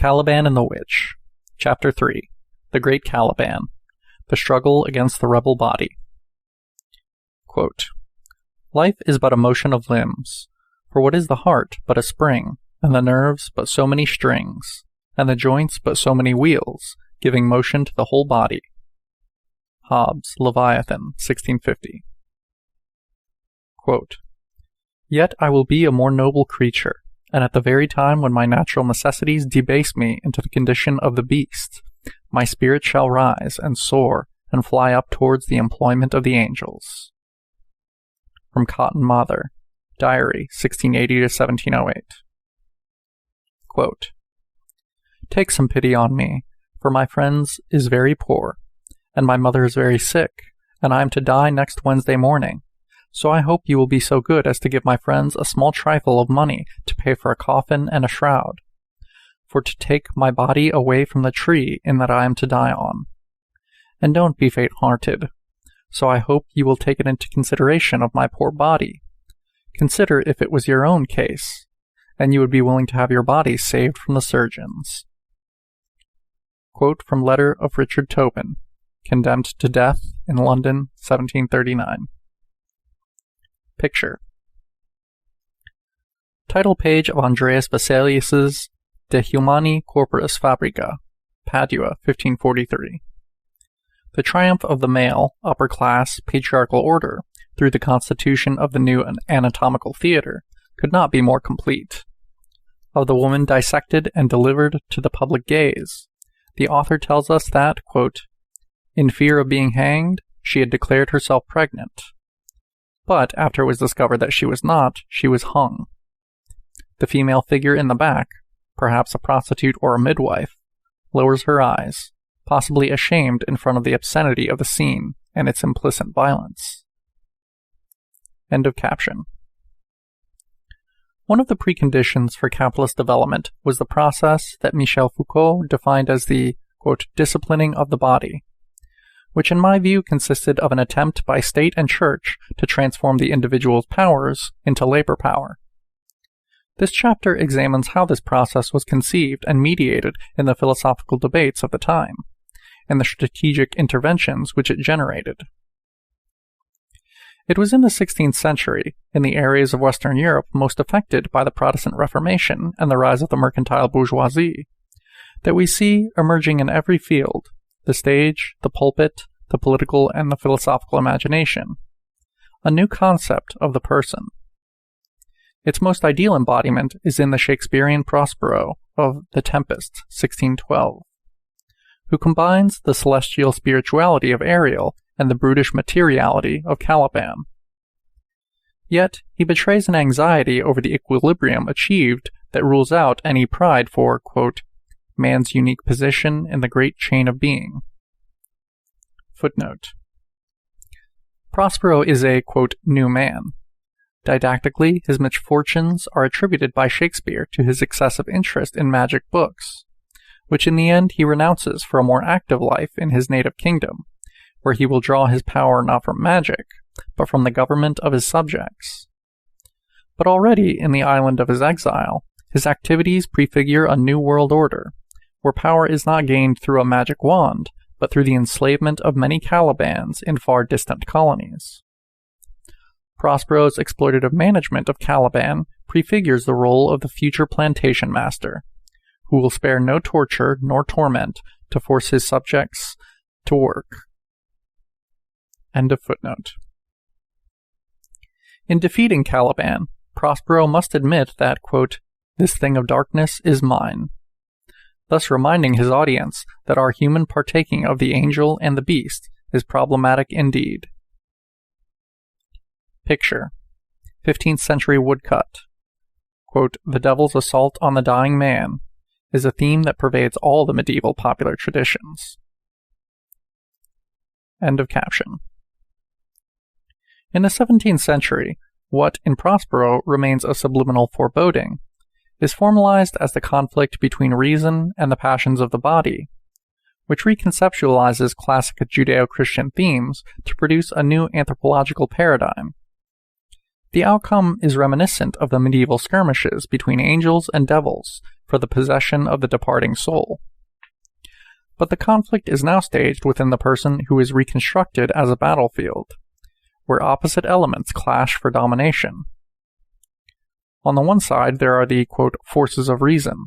Caliban and the Witch. Chapter 3. The Great Caliban. The Struggle Against the Rebel Body. Quote, Life is but a motion of limbs, for what is the heart but a spring, and the nerves but so many strings, and the joints but so many wheels, giving motion to the whole body. Hobbes, Leviathan, 1650. Quote, Yet I will be a more noble creature, and at the very time when my natural necessities debase me into the condition of the beast, my spirit shall rise and soar and fly up towards the employment of the angels. From Cotton Mather, Diary, 1680 to 1708. Quote, Take some pity on me, for my friend is very poor, and my mother is very sick, and I am to die next Wednesday morning. So I hope you will be so good as to give my friends a small trifle of money to pay for a coffin and a shroud, for to take my body away from the tree in that I am to die on. And don't be faint-hearted. So I hope you will take it into consideration of my poor body. Consider if it was your own case, and you would be willing to have your body saved from the surgeons. Quote from letter of Richard Tobin, condemned to death in London, 1739. Picture. Title page of Andreas Vesalius's De Humani Corporis Fabrica, Padua, 1543. The triumph of the male, upper-class, patriarchal order through the constitution of the new anatomical theater could not be more complete. Of the woman dissected and delivered to the public gaze, the author tells us that, quote, in fear of being hanged, she had declared herself pregnant. But after it was discovered that she was not, she was hung. The female figure in the back, perhaps a prostitute or a midwife, lowers her eyes, possibly ashamed in front of the obscenity of the scene and its implicit violence. End of caption. One of the preconditions for capitalist development was the process that Michel Foucault defined as the, quote, disciplining of the body, which in my view consisted of an attempt by state and church to transform the individual's powers into labor power. This chapter examines how this process was conceived and mediated in the philosophical debates of the time, and the strategic interventions which it generated. It was in the 16th century, in the areas of Western Europe most affected by the Protestant Reformation and the rise of the mercantile bourgeoisie, that we see emerging in every field, the stage, the pulpit, the political and the philosophical imagination, a new concept of the person. Its most ideal embodiment is in the Shakespearean Prospero of The Tempest, 1612, who combines the celestial spirituality of Ariel and the brutish materiality of Caliban. Yet he betrays an anxiety over the equilibrium achieved that rules out any pride for, quote, man's unique position in the great chain of being. Footnote. Prospero is a, quote, new man. Didactically, his misfortunes are attributed by Shakespeare to his excessive interest in magic books, which in the end he renounces for a more active life in his native kingdom, where he will draw his power not from magic, but from the government of his subjects. But already in the island of his exile, his activities prefigure a new world order, where power is not gained through a magic wand, but through the enslavement of many Calibans in far distant colonies. Prospero's exploitative management of Caliban prefigures the role of the future plantation master, who will spare no torture nor torment to force his subjects to work. End of footnote. In defeating Caliban, Prospero must admit that, quote, this thing of darkness is mine, thus reminding his audience that our human partaking of the angel and the beast is problematic indeed. Picture. 15th century woodcut. Quote, the devil's assault on the dying man is a theme that pervades all the medieval popular traditions. End of caption. In the 17th century, what in Prospero remains a subliminal foreboding is formalized as the conflict between reason and the passions of the body, which reconceptualizes classic Judeo-Christian themes to produce a new anthropological paradigm. The outcome is reminiscent of the medieval skirmishes between angels and devils for the possession of the departing soul. But the conflict is now staged within the person who is reconstructed as a battlefield, where opposite elements clash for domination. On the one side, there are the, quote, forces of reason,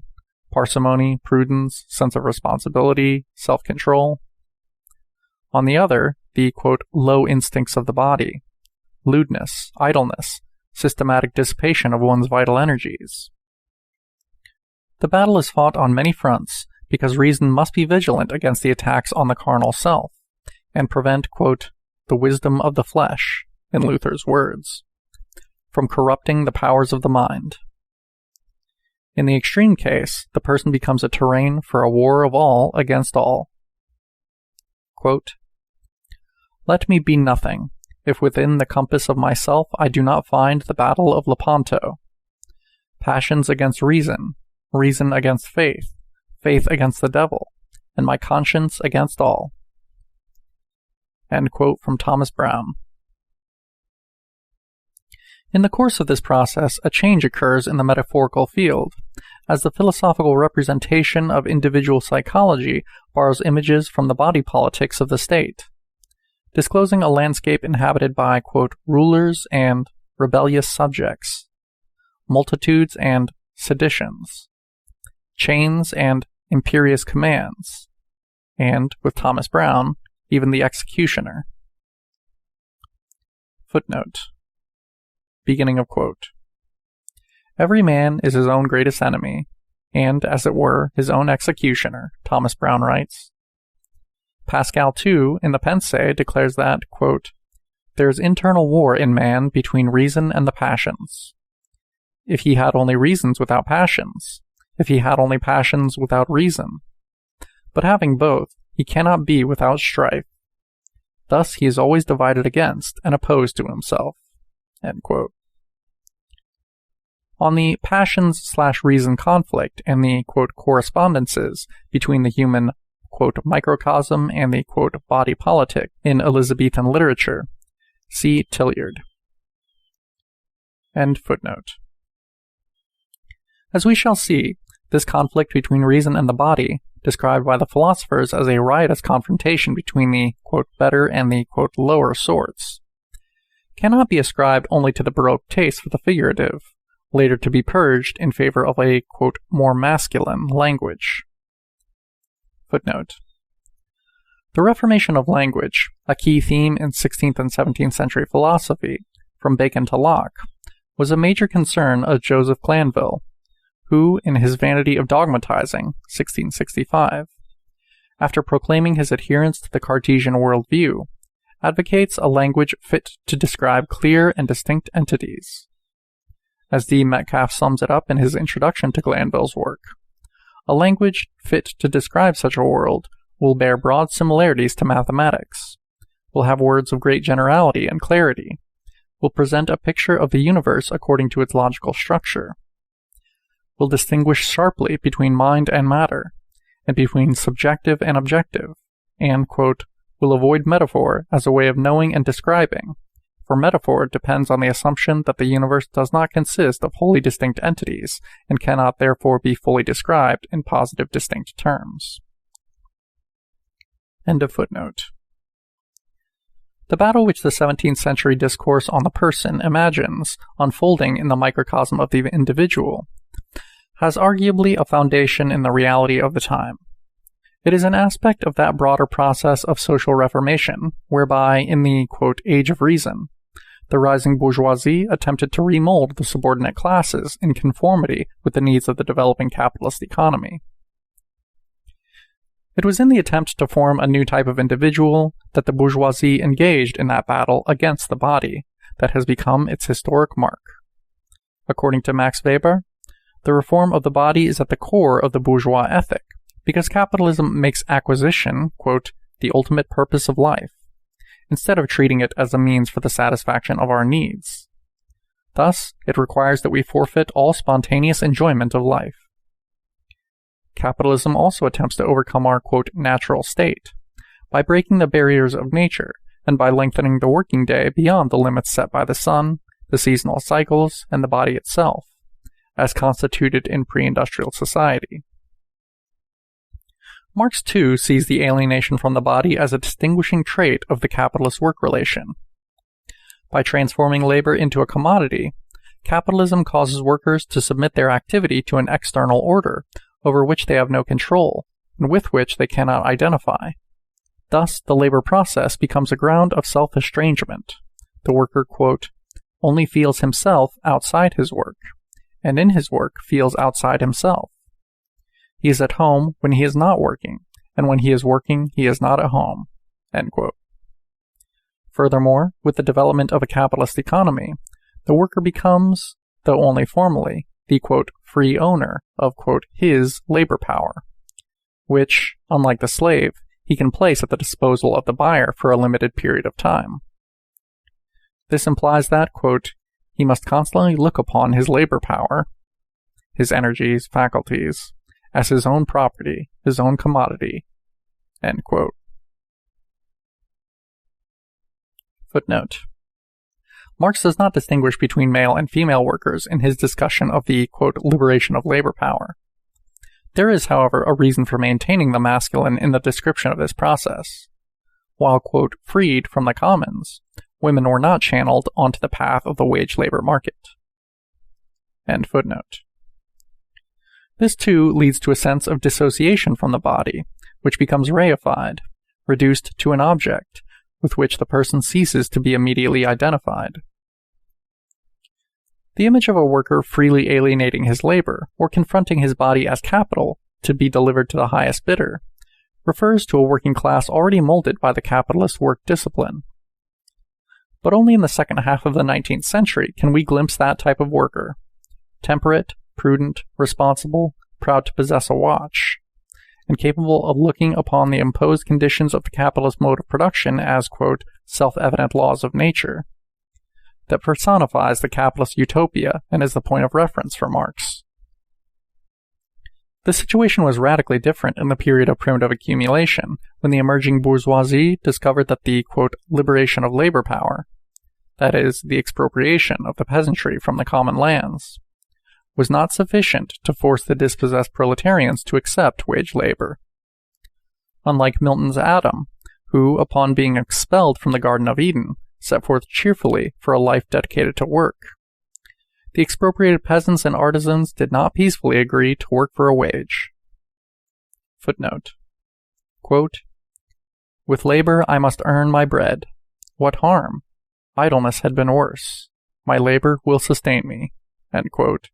parsimony, prudence, sense of responsibility, self-control. On the other, the, quote, low instincts of the body, lewdness, idleness, systematic dissipation of one's vital energies. The battle is fought on many fronts because reason must be vigilant against the attacks on the carnal self and prevent, quote, the wisdom of the flesh, in Luther's words, from corrupting the powers of the mind. In the extreme case, the person becomes a terrain for a war of all against all. Quote, let me be nothing, if within the compass of myself I do not find the battle of Lepanto. Passions against reason, reason against faith, faith against the devil, and my conscience against all. End quote from Thomas Brown. In the course of this process, a change occurs in the metaphorical field, as the philosophical representation of individual psychology borrows images from the body politics of the state, disclosing a landscape inhabited by, quote, rulers and rebellious subjects, multitudes and seditions, chains and imperious commands, and, with Thomas Brown, even the executioner. Footnote. Beginning of quote. Every man is his own greatest enemy, and, as it were, his own executioner, Thomas Brown writes. Pascal, too, in the Pensée, declares that, quote, there is internal war in man between reason and the passions. If he had only reasons without passions, if he had only passions without reason. But having both, he cannot be without strife. Thus he is always divided against and opposed to himself. End quote. On the passions/reason conflict and the, quote, correspondences between the human, quote, microcosm and the, quote, body politic in Elizabethan literature, see Tilliard. End footnote. As we shall see, this conflict between reason and the body, described by the philosophers as a riotous confrontation between the, quote, better and the, quote, lower sorts, cannot be ascribed only to the Baroque taste for the figurative, later to be purged in favor of a, quote, more masculine language. Footnote. The reformation of language, a key theme in 16th and 17th century philosophy, from Bacon to Locke, was a major concern of Joseph Glanville, who, in his Vanity of Dogmatizing, 1665, after proclaiming his adherence to the Cartesian worldview, advocates a language fit to describe clear and distinct entities. As D. Metcalfe sums it up in his introduction to Glanville's work, a language fit to describe such a world will bear broad similarities to mathematics, will have words of great generality and clarity, will present a picture of the universe according to its logical structure, will distinguish sharply between mind and matter, and between subjective and objective, and, quote, will avoid metaphor as a way of knowing and describing, for metaphor depends on the assumption that the universe does not consist of wholly distinct entities, and cannot therefore be fully described in positive distinct terms. End of footnote. The battle which the 17th century discourse on the person imagines unfolding in the microcosm of the individual has arguably a foundation in the reality of the time. It is an aspect of that broader process of social reformation, whereby, in the, quote, Age of Reason, the rising bourgeoisie attempted to remold the subordinate classes in conformity with the needs of the developing capitalist economy. It was in the attempt to form a new type of individual that the bourgeoisie engaged in that battle against the body that has become its historic mark. According to Max Weber, the reform of the body is at the core of the bourgeois ethic, because capitalism makes acquisition, quote, the ultimate purpose of life, instead of treating it as a means for the satisfaction of our needs. Thus, it requires that we forfeit all spontaneous enjoyment of life. Capitalism also attempts to overcome our, quote, natural state, by breaking the barriers of nature, and by lengthening the working day beyond the limits set by the sun, the seasonal cycles, and the body itself, as constituted in pre-industrial society. Marx, too, sees the alienation from the body as a distinguishing trait of the capitalist work relation. By transforming labor into a commodity, capitalism causes workers to submit their activity to an external order over which they have no control and with which they cannot identify. Thus, the labor process becomes a ground of self-estrangement. The worker, quote, only feels himself outside his work, and in his work feels outside himself. He is at home when he is not working, and when he is working, he is not at home. End quote. Furthermore, with the development of a capitalist economy, the worker becomes, though only formally, the, quote, free owner of, quote, his labor power, which, unlike the slave, he can place at the disposal of the buyer for a limited period of time. This implies that, quote, he must constantly look upon his labor power, his energies, faculties, as his own property, his own commodity. End quote. Footnote. Marx does not distinguish between male and female workers in his discussion of the, quote, liberation of labor power. There is, however, a reason for maintaining the masculine in the description of this process. While, quote, freed from the commons, women were not channeled onto the path of the wage labor market. End footnote. This, too, leads to a sense of dissociation from the body, which becomes reified, reduced to an object, with which the person ceases to be immediately identified. The image of a worker freely alienating his labor, or confronting his body as capital to be delivered to the highest bidder, refers to a working class already molded by the capitalist work discipline. But only in the second half of the 19th century can we glimpse that type of worker, temperate, prudent, responsible, proud to possess a watch, and capable of looking upon the imposed conditions of the capitalist mode of production as, quote, self-evident laws of nature, that personifies the capitalist utopia and is the point of reference for Marx. The situation was radically different in the period of primitive accumulation, when the emerging bourgeoisie discovered that the, quote, liberation of labor power, that is, the expropriation of the peasantry from the common lands, was not sufficient to force the dispossessed proletarians to accept wage labor. Unlike Milton's Adam, who, upon being expelled from the Garden of Eden, set forth cheerfully for a life dedicated to work, the expropriated peasants and artisans did not peacefully agree to work for a wage. Footnote. Quote, with labor I must earn my bread. What harm? Idleness had been worse. My labor will sustain me. End quote,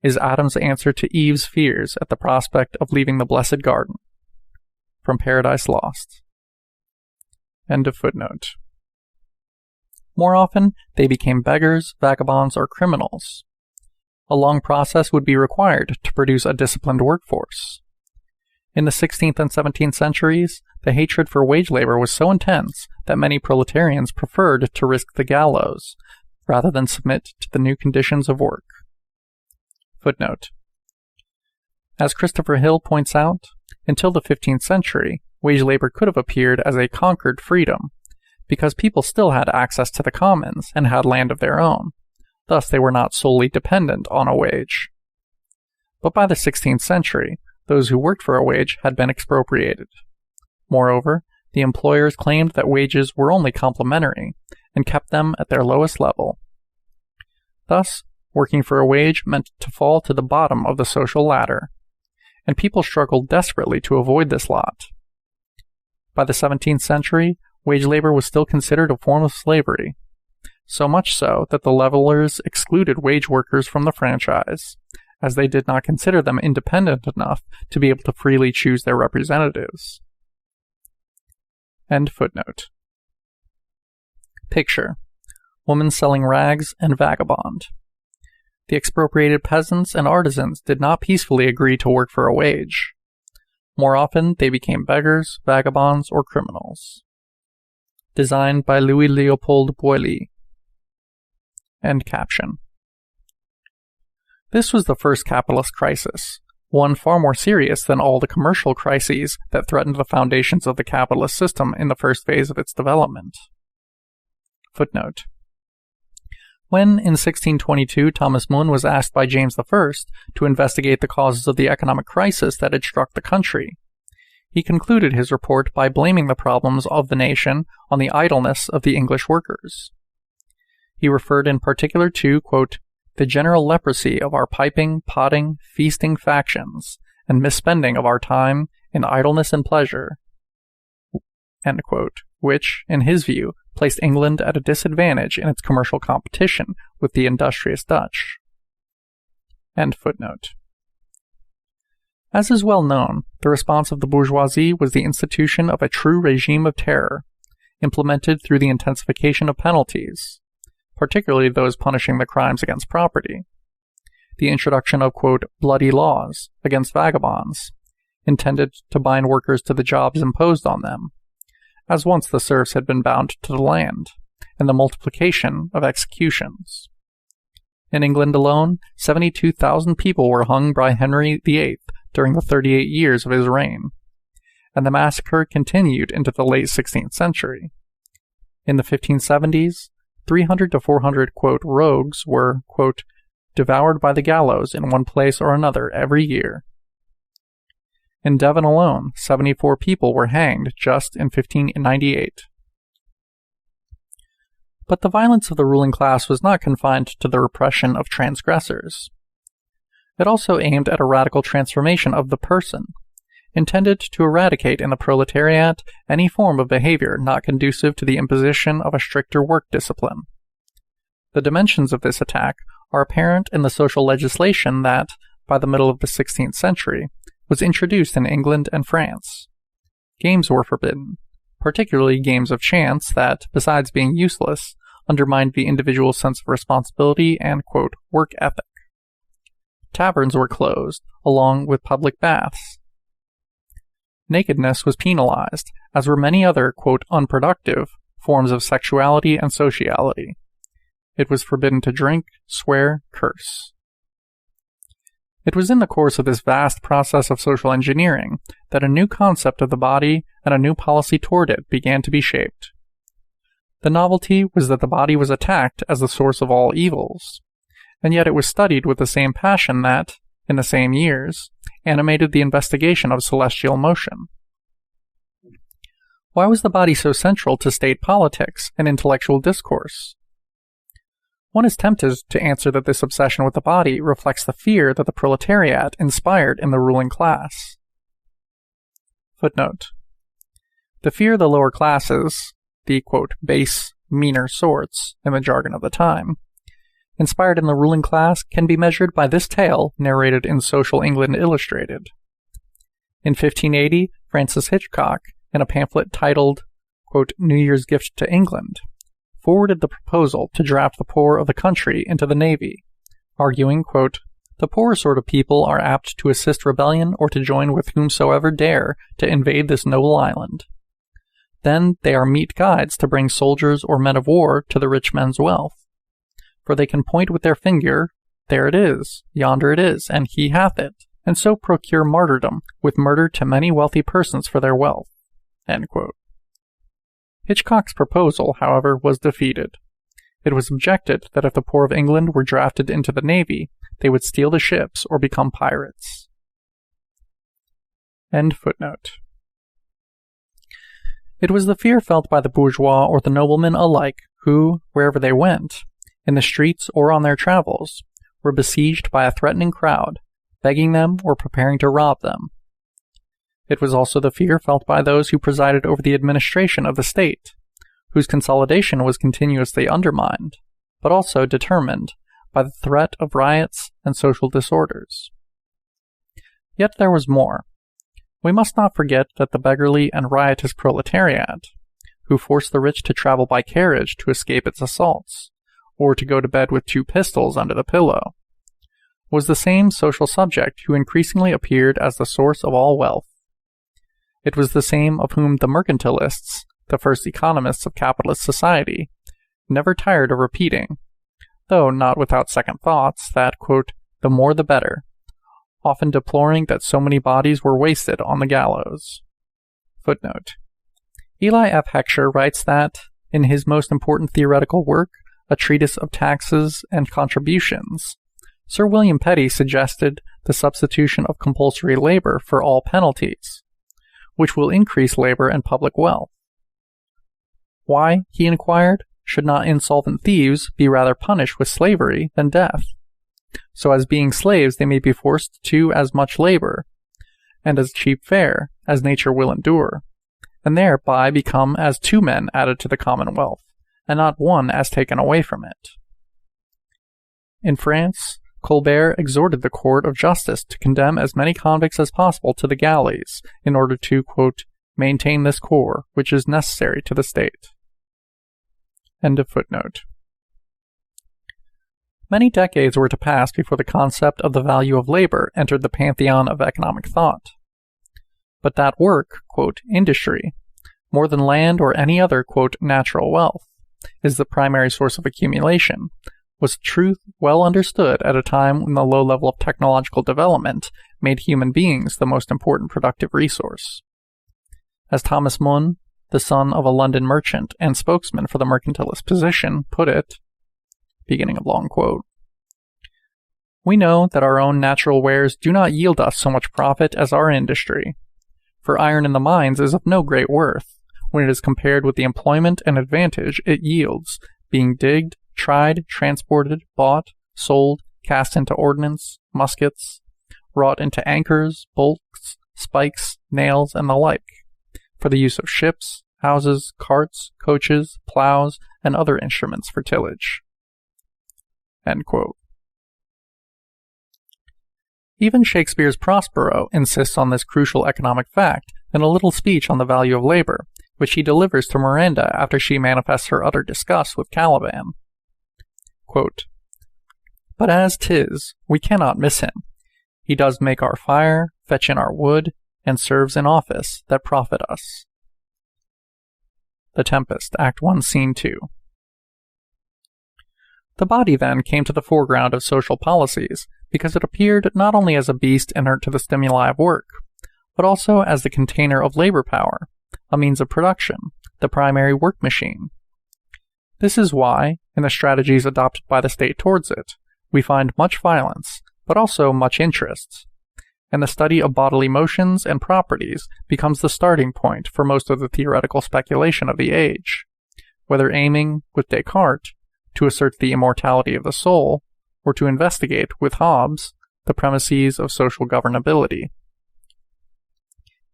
is Adam's answer to Eve's fears at the prospect of leaving the blessed garden. From Paradise Lost. End of footnote. More often, they became beggars, vagabonds, or criminals. A long process would be required to produce a disciplined workforce. In the 16th and 17th centuries, the hatred for wage labor was so intense that many proletarians preferred to risk the gallows rather than submit to the new conditions of work. Footnote. As Christopher Hill points out, until the 15th century, wage labor could have appeared as a conquered freedom, because people still had access to the commons and had land of their own. Thus, they were not solely dependent on a wage. But by the 16th century, those who worked for a wage had been expropriated. Moreover, the employers claimed that wages were only complementary and kept them at their lowest level. Thus, working for a wage meant to fall to the bottom of the social ladder, and people struggled desperately to avoid this lot. By the 17th century, wage labor was still considered a form of slavery, so much so that the levelers excluded wage workers from the franchise, as they did not consider them independent enough to be able to freely choose their representatives. End footnote. Picture: woman selling rags and vagabond. The expropriated peasants and artisans did not peacefully agree to work for a wage. More often, they became beggars, vagabonds, or criminals. Designed by Louis Leopold Boilly. End caption. This was the first capitalist crisis, one far more serious than all the commercial crises that threatened the foundations of the capitalist system in the first phase of its development. Footnote. When, in 1622, Thomas Mun was asked by James I to investigate the causes of the economic crisis that had struck the country, he concluded his report by blaming the problems of the nation on the idleness of the English workers. He referred in particular to, quote, the general leprosy of our piping, potting, feasting factions, and misspending of our time in idleness and pleasure, end quote, which, in his view, placed England at a disadvantage in its commercial competition with the industrious Dutch. End footnote. As is well known, the response of the bourgeoisie was the institution of a true regime of terror, implemented through the intensification of penalties, particularly those punishing the crimes against property, the introduction of, quote, bloody laws against vagabonds, intended to bind workers to the jobs imposed on them, as once the serfs had been bound to the land, and the multiplication of executions. In England alone, 72,000 people were hung by Henry VIII during the 38 years of his reign, and the massacre continued into the late 16th century. In the 1570s, 300 to 400, quote, rogues were, quote, devoured by the gallows in one place or another every year. In Devon alone, 74 people were hanged just in 1598. But the violence of the ruling class was not confined to the repression of transgressors. It also aimed at a radical transformation of the person, intended to eradicate in the proletariat any form of behavior not conducive to the imposition of a stricter work discipline. The dimensions of this attack are apparent in the social legislation that, by the middle of the 16th century, was introduced in England and France. Games were forbidden, particularly games of chance that, besides being useless, undermined the individual's sense of responsibility and, quote, work ethic. Taverns were closed, along with public baths. Nakedness was penalized, as were many other, quote, unproductive forms of sexuality and sociality. It was forbidden to drink, swear, curse. It was in the course of this vast process of social engineering that a new concept of the body and a new policy toward it began to be shaped. The novelty was that the body was attacked as the source of all evils, and yet it was studied with the same passion that, in the same years, animated the investigation of celestial motion. Why was the body so central to state politics and intellectual discourse? One is tempted to answer that this obsession with the body reflects the fear that the proletariat inspired in the ruling class. Footnote. The fear the lower classes, the, quote, base, meaner sorts, in the jargon of the time, inspired in the ruling class can be measured by this tale narrated in Social England Illustrated. In 1580, Francis Hitchcock, in a pamphlet titled, quote, New Year's Gift to England, forwarded the proposal to draft the poor of the country into the Navy, arguing, quote, the poorer sort of people are apt to assist rebellion or to join with whomsoever dare to invade this noble island. Then they are meet guides to bring soldiers or men of war to the rich men's wealth. For they can point with their finger, there it is, yonder it is, and he hath it, and so procure martyrdom with murder to many wealthy persons for their wealth. End quote. Hitchcock's proposal, however, was defeated. It was objected that if the poor of England were drafted into the Navy, they would steal the ships or become pirates. End footnote. It was the fear felt by the bourgeois or the nobleman alike who, wherever they went, in the streets or on their travels, were besieged by a threatening crowd, begging them or preparing to rob them. It was also the fear felt by those who presided over the administration of the state, whose consolidation was continuously undermined, but also determined by the threat of riots and social disorders. Yet there was more. We must not forget that the beggarly and riotous proletariat, who forced the rich to travel by carriage to escape its assaults, or to go to bed with 2 pistols under the pillow, was the same social subject who increasingly appeared as the source of all wealth. It was the same of whom the mercantilists, the first economists of capitalist society, never tired of repeating, though not without second thoughts, that, quote, the more the better, often deploring that so many bodies were wasted on the gallows. Footnote. Eli F. Heckscher writes that, in his most important theoretical work, a treatise of taxes and contributions, Sir William Petty suggested the substitution of compulsory labor for all penalties, which will increase labor and public wealth. Why, he inquired, should not insolvent thieves be rather punished with slavery than death? So as being slaves they may be forced to as much labor, and as cheap fare, as nature will endure, and thereby become as two men added to the commonwealth, and not one as taken away from it. In France, Colbert exhorted the court of justice to condemn as many convicts as possible to the galleys in order to, quote, maintain this corps which is necessary to the state. End of footnote. Many decades were to pass before the concept of the value of labor entered the pantheon of economic thought. But that work, quote, industry, more than land or any other, quote, natural wealth, is the primary source of accumulation, was truth well understood at a time when the low level of technological development made human beings the most important productive resource. As Thomas Mun, the son of a London merchant and spokesman for the mercantilist position, put it, beginning of long quote, we know that our own natural wares do not yield us so much profit as our industry, for iron in the mines is of no great worth when it is compared with the employment and advantage it yields, being digged, tried, transported, bought, sold, cast into ordnance, muskets, wrought into anchors, bolts, spikes, nails, and the like, for the use of ships, houses, carts, coaches, plows, and other instruments for tillage. End quote. Even Shakespeare's Prospero insists on this crucial economic fact in a little speech on the value of labor, which he delivers to Miranda after she manifests her utter disgust with Caliban. Quote, but as 'tis, we cannot miss him. He does make our fire, fetch in our wood, and serves in office that profit us. The Tempest, Act 1, Scene 2. The body then came to the foreground of social policies because it appeared not only as a beast inert to the stimuli of work, but also as the container of labor power, a means of production, the primary work machine. This is why, in the strategies adopted by the state towards it, we find much violence, but also much interest, and the study of bodily motions and properties becomes the starting point for most of the theoretical speculation of the age, whether aiming, with Descartes, to assert the immortality of the soul, or to investigate, with Hobbes, the premises of social governability.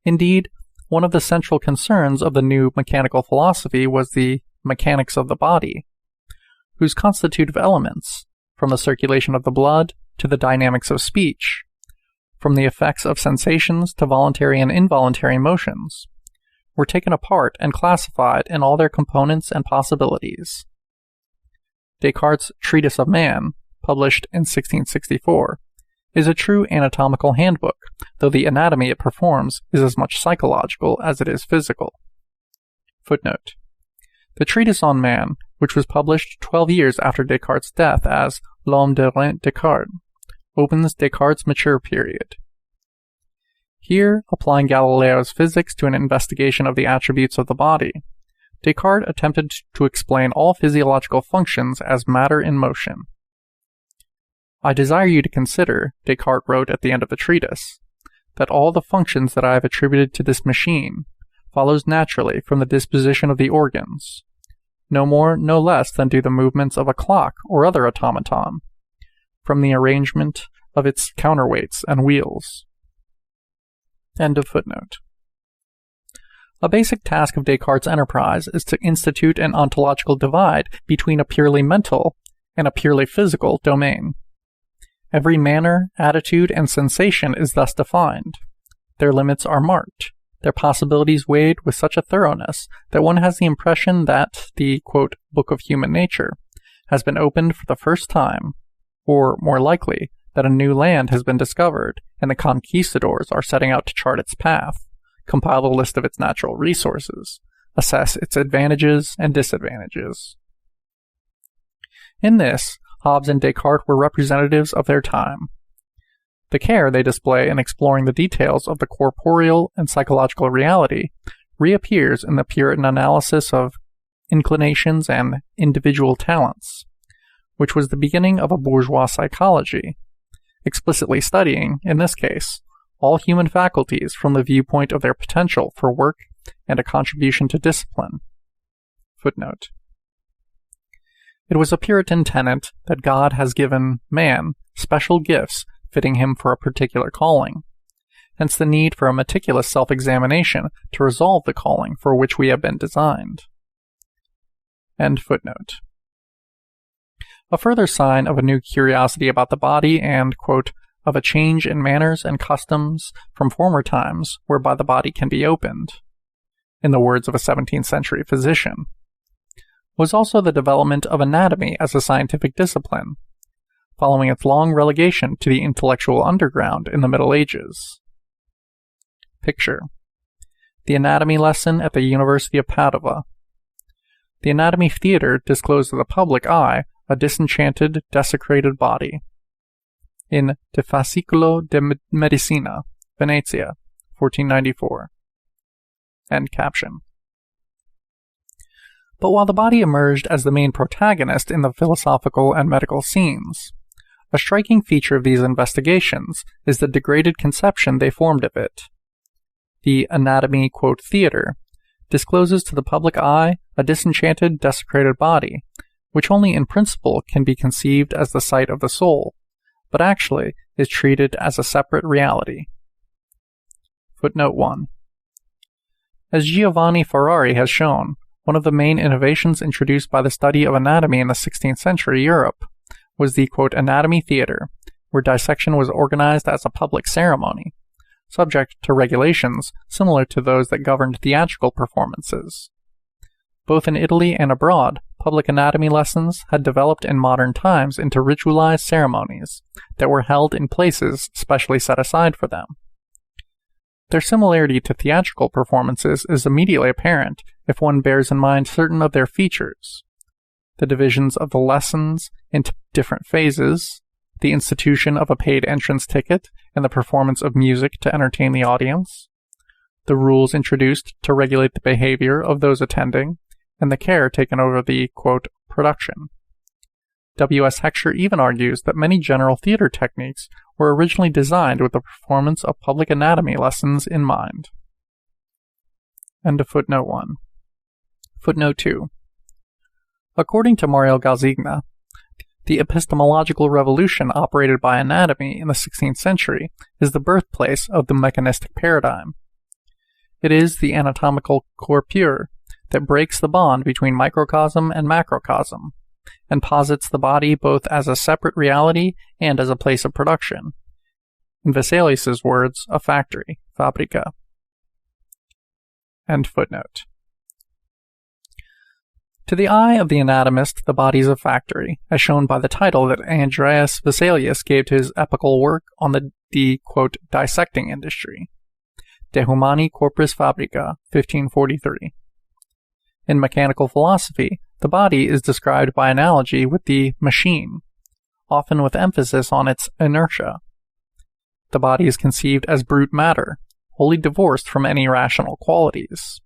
Indeed, one of the central concerns of the new mechanical philosophy was the mechanics of the body, whose constitutive elements, from the circulation of the blood to the dynamics of speech, from the effects of sensations to voluntary and involuntary motions, were taken apart and classified in all their components and possibilities. Descartes' Treatise of Man, published in 1664, is a true anatomical handbook, though the anatomy it performs is as much psychological as it is physical. Footnote. The Treatise on Man, which was published 12 years after Descartes' death as L'Homme de Rent Descartes, opens Descartes' mature period. Here, applying Galileo's physics to an investigation of the attributes of the body, Descartes attempted to explain all physiological functions as matter in motion. I desire you to consider, Descartes wrote at the end of the treatise, that all the functions that I have attributed to this machine follows naturally from the disposition of the organs, no more, no less than do the movements of a clock or other automaton, from the arrangement of its counterweights and wheels. End of footnote. A basic task of Descartes' enterprise is to institute an ontological divide between a purely mental and a purely physical domain. Every manner, attitude, and sensation is thus defined. Their limits are marked, their possibilities weighed with such a thoroughness that one has the impression that the, quote, book of human nature has been opened for the first time, or, more likely, that a new land has been discovered and the conquistadors are setting out to chart its path, compile a list of its natural resources, assess its advantages and disadvantages. In this, Hobbes and Descartes were representatives of their time. The care they display in exploring the details of the corporeal and psychological reality reappears in the Puritan analysis of inclinations and individual talents, which was the beginning of a bourgeois psychology, explicitly studying, in this case, all human faculties from the viewpoint of their potential for work and a contribution to discipline. Footnote. It was a Puritan tenet that God has given man special gifts fitting him for a particular calling, hence the need for a meticulous self-examination to resolve the calling for which we have been designed. End footnote. A further sign of a new curiosity about the body and, quote, of a change in manners and customs from former times whereby the body can be opened, in the words of a 17th century physician, was also the development of anatomy as a scientific discipline, following its long relegation to the intellectual underground in the Middle Ages. Picture: the anatomy lesson at the University of Padua. The anatomy theater disclosed to the public eye a disenchanted, desecrated body. In De Fascicolo de Medicina, Venezia, 1494. End caption. But while the body emerged as the main protagonist in the philosophical and medical scenes, a striking feature of these investigations is the degraded conception they formed of it. The anatomy, quote, theater discloses to the public eye a disenchanted, desecrated body, which only in principle can be conceived as the site of the soul, but actually is treated as a separate reality. Footnote 1. As Giovanni Ferrari has shown, one of the main innovations introduced by the study of anatomy in the 16th century Europe was the, quote, anatomy theater, where dissection was organized as a public ceremony, subject to regulations similar to those that governed theatrical performances. Both in Italy and abroad, public anatomy lessons had developed in modern times into ritualized ceremonies that were held in places specially set aside for them. Their similarity to theatrical performances is immediately apparent if one bears in mind certain of their features: the divisions of the lessons into different phases, the institution of a paid entrance ticket, and the performance of music to entertain the audience, the rules introduced to regulate the behavior of those attending, and the care taken over the, quote, production. W.S. Heckscher even argues that many general theater techniques were originally designed with the performance of public anatomy lessons in mind. End of footnote 1. Footnote 2. According to Mario Galzigna, the epistemological revolution operated by anatomy in the 16th century is the birthplace of the mechanistic paradigm. It is the anatomical corpore that breaks the bond between microcosm and macrocosm, and posits the body both as a separate reality and as a place of production. In Vesalius's words, a factory, fabrica. End footnote. To the eye of the anatomist, the body is a factory, as shown by the title that Andreas Vesalius gave to his epical work on the quote, dissecting industry, De Humani Corporis Fabrica, 1543. In mechanical philosophy, the body is described by analogy with the machine, often with emphasis on its inertia. The body is conceived as brute matter, wholly divorced from any rational qualities.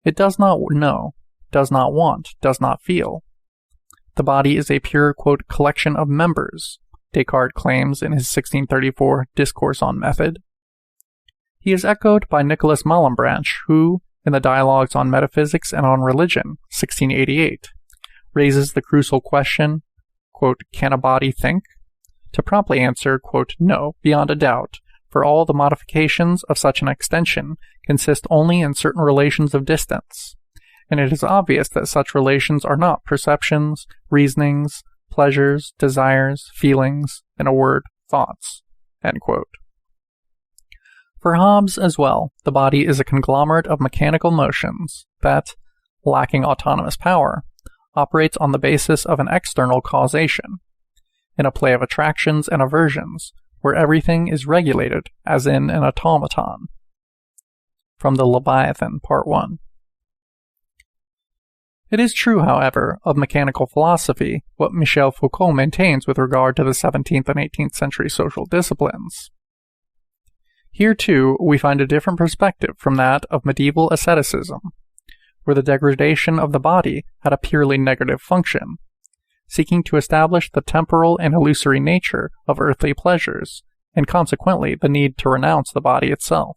It does not know, does not want, does not feel. The body is a pure, quote, collection of members, Descartes claims in his 1634 Discourse on Method. He is echoed by Nicholas Malebranche, who, in the Dialogues on Metaphysics and on Religion, 1688, raises the crucial question, quote, can a body think? To promptly answer, quote, no, beyond a doubt, for all the modifications of such an extension consist only in certain relations of distance, and it is obvious that such relations are not perceptions, reasonings, pleasures, desires, feelings, in a word, thoughts, end quote. For Hobbes as well, the body is a conglomerate of mechanical motions that, lacking autonomous power, operates on the basis of an external causation, in a play of attractions and aversions, where everything is regulated as in an automaton. From the Leviathan, Part 1. It is true, however, of mechanical philosophy what Michel Foucault maintains with regard to the 17th and 18th century social disciplines. Here, too, we find a different perspective from that of medieval asceticism, where the degradation of the body had a purely negative function, seeking to establish the temporal and illusory nature of earthly pleasures, and consequently the need to renounce the body itself.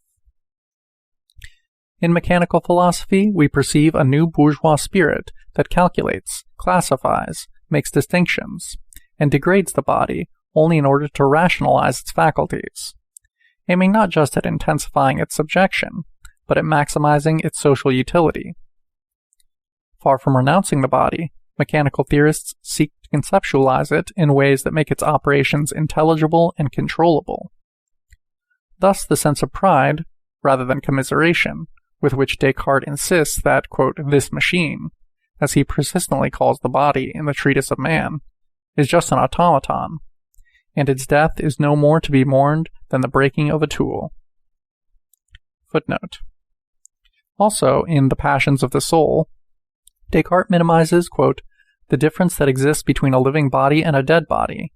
In mechanical philosophy, we perceive a new bourgeois spirit that calculates, classifies, makes distinctions, and degrades the body only in order to rationalize its faculties, aiming not just at intensifying its subjection, but at maximizing its social utility. Far from renouncing the body, mechanical theorists seek to conceptualize it in ways that make its operations intelligible and controllable. Thus, the sense of pride, rather than commiseration, with which Descartes insists that, quote, this machine, as he persistently calls the body in the Treatise of Man, is just an automaton, and its death is no more to be mourned than the breaking of a tool. Footnote. Also, in The Passions of the Soul, Descartes minimizes, quote, the difference that exists between a living body and a dead body.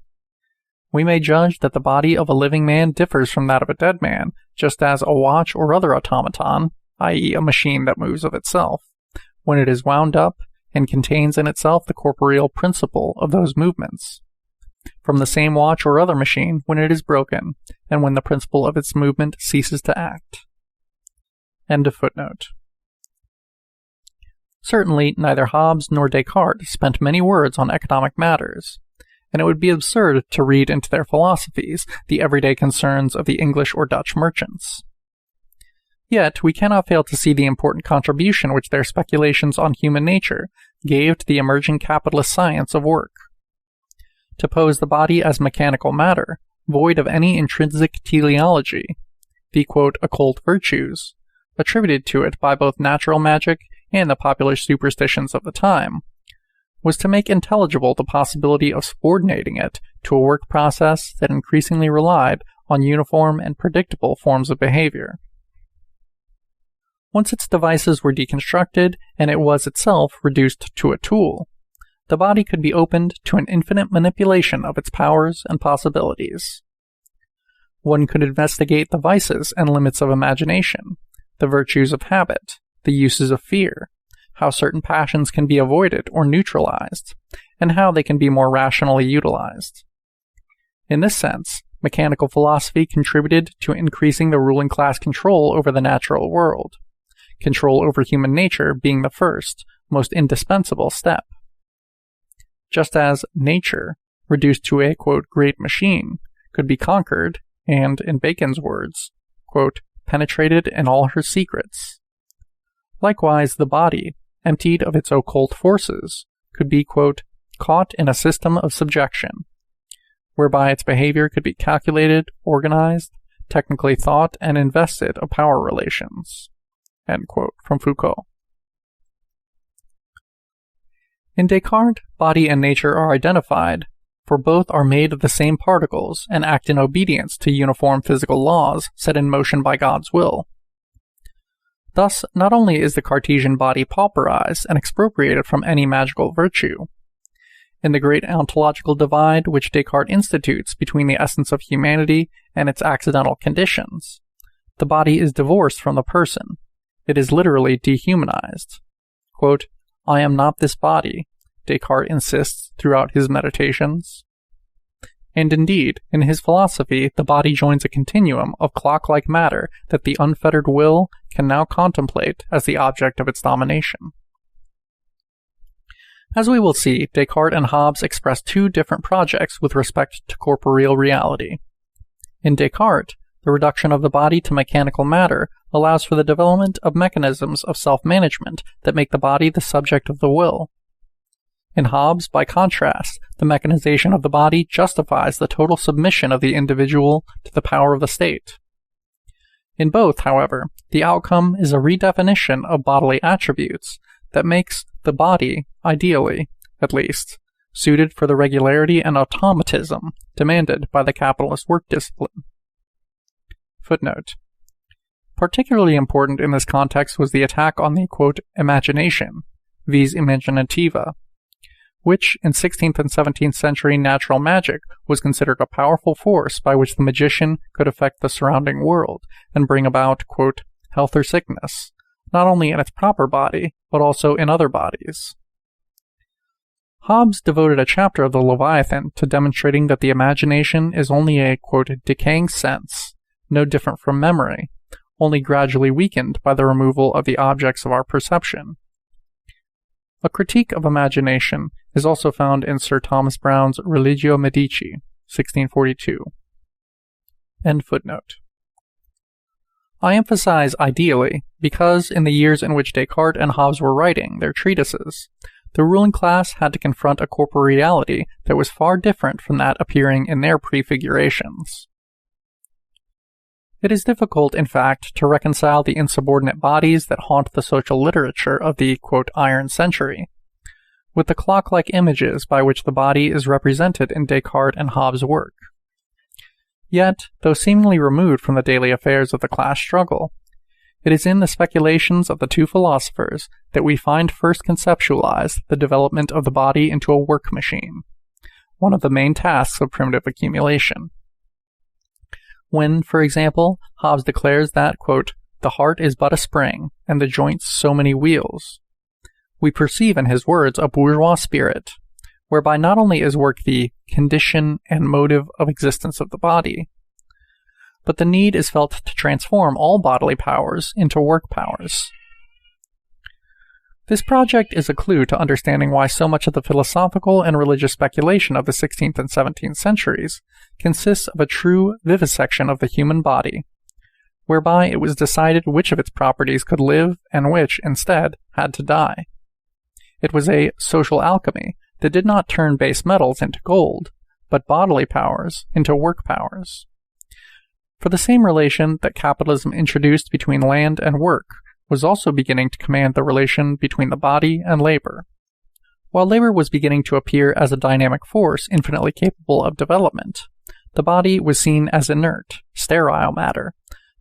We may judge that the body of a living man differs from that of a dead man, just as a watch or other automaton, i.e. a machine that moves of itself, when it is wound up and contains in itself the corporeal principle of those movements, from the same watch or other machine when it is broken, and when the principle of its movement ceases to act. End of footnote. Certainly, neither Hobbes nor Descartes spent many words on economic matters, and it would be absurd to read into their philosophies the everyday concerns of the English or Dutch merchants. Yet, we cannot fail to see the important contribution which their speculations on human nature gave to the emerging capitalist science of work. To pose the body as mechanical matter, void of any intrinsic teleology, the, quote, occult virtues, attributed to it by both natural magic and the popular superstitions of the time, was to make intelligible the possibility of subordinating it to a work process that increasingly relied on uniform and predictable forms of behavior. Once its devices were deconstructed and it was itself reduced to a tool, the body could be opened to an infinite manipulation of its powers and possibilities. One could investigate the vices and limits of imagination, the virtues of habit, the uses of fear, how certain passions can be avoided or neutralized, and how they can be more rationally utilized. In this sense, mechanical philosophy contributed to increasing the ruling class control over the natural world, control over human nature being the first, most indispensable step. Just as nature, reduced to a, quote, great machine, could be conquered and, in Bacon's words, quote, penetrated in all her secrets. Likewise, the body, emptied of its occult forces, could be, quote, caught in a system of subjection, whereby its behavior could be calculated, organized, technically thought, and invested of power relations. End quote, from Foucault. In Descartes, body and nature are identified, for both are made of the same particles and act in obedience to uniform physical laws set in motion by God's will. Thus, not only is the Cartesian body pauperized and expropriated from any magical virtue, in the great ontological divide which Descartes institutes between the essence of humanity and its accidental conditions, the body is divorced from the person. It is literally dehumanized. Quote, I am not this body, Descartes insists throughout his meditations. And indeed, in his philosophy, the body joins a continuum of clock-like matter that the unfettered will can now contemplate as the object of its domination. As we will see, Descartes and Hobbes express two different projects with respect to corporeal reality. In Descartes, the reduction of the body to mechanical matter allows for the development of mechanisms of self-management that make the body the subject of the will. In Hobbes, by contrast, the mechanization of the body justifies the total submission of the individual to the power of the state. In both, however, the outcome is a redefinition of bodily attributes that makes the body, ideally, at least, suited for the regularity and automatism demanded by the capitalist work discipline. Footnote. Particularly important in this context was the attack on the, quote, imagination, vis imaginativa, which, in 16th and 17th century natural magic, was considered a powerful force by which the magician could affect the surrounding world and bring about, quote, health or sickness, not only in its proper body, but also in other bodies. Hobbes devoted a chapter of the Leviathan to demonstrating that the imagination is only a, quote, decaying sense, no different from memory, only gradually weakened by the removal of the objects of our perception. A critique of imagination is also found in Sir Thomas Browne's Religio Medici, 1642. End footnote. I emphasize ideally because in the years in which Descartes and Hobbes were writing their treatises, the ruling class had to confront a corporeality that was far different from that appearing in their prefigurations. It is difficult, in fact, to reconcile the insubordinate bodies that haunt the social literature of the, quote, Iron Century, with the clock-like images by which the body is represented in Descartes and Hobbes' work. Yet, though seemingly removed from the daily affairs of the class struggle, it is in the speculations of the two philosophers that we find first conceptualized the development of the body into a work machine, one of the main tasks of primitive accumulation. When, for example, Hobbes declares that, quote, the heart is but a spring, and the joints so many wheels, we perceive in his words a bourgeois spirit, whereby not only is work the condition and motive of existence of the body, but the need is felt to transform all bodily powers into work powers. This project is a clue to understanding why so much of the philosophical and religious speculation of the 16th and 17th centuries consists of a true vivisection of the human body, whereby it was decided which of its properties could live and which, instead, had to die. It was a social alchemy that did not turn base metals into gold, but bodily powers into work powers. For the same relation that capitalism introduced between land and work was also beginning to command the relation between the body and labor. While labor was beginning to appear as a dynamic force infinitely capable of development, the body was seen as inert, sterile matter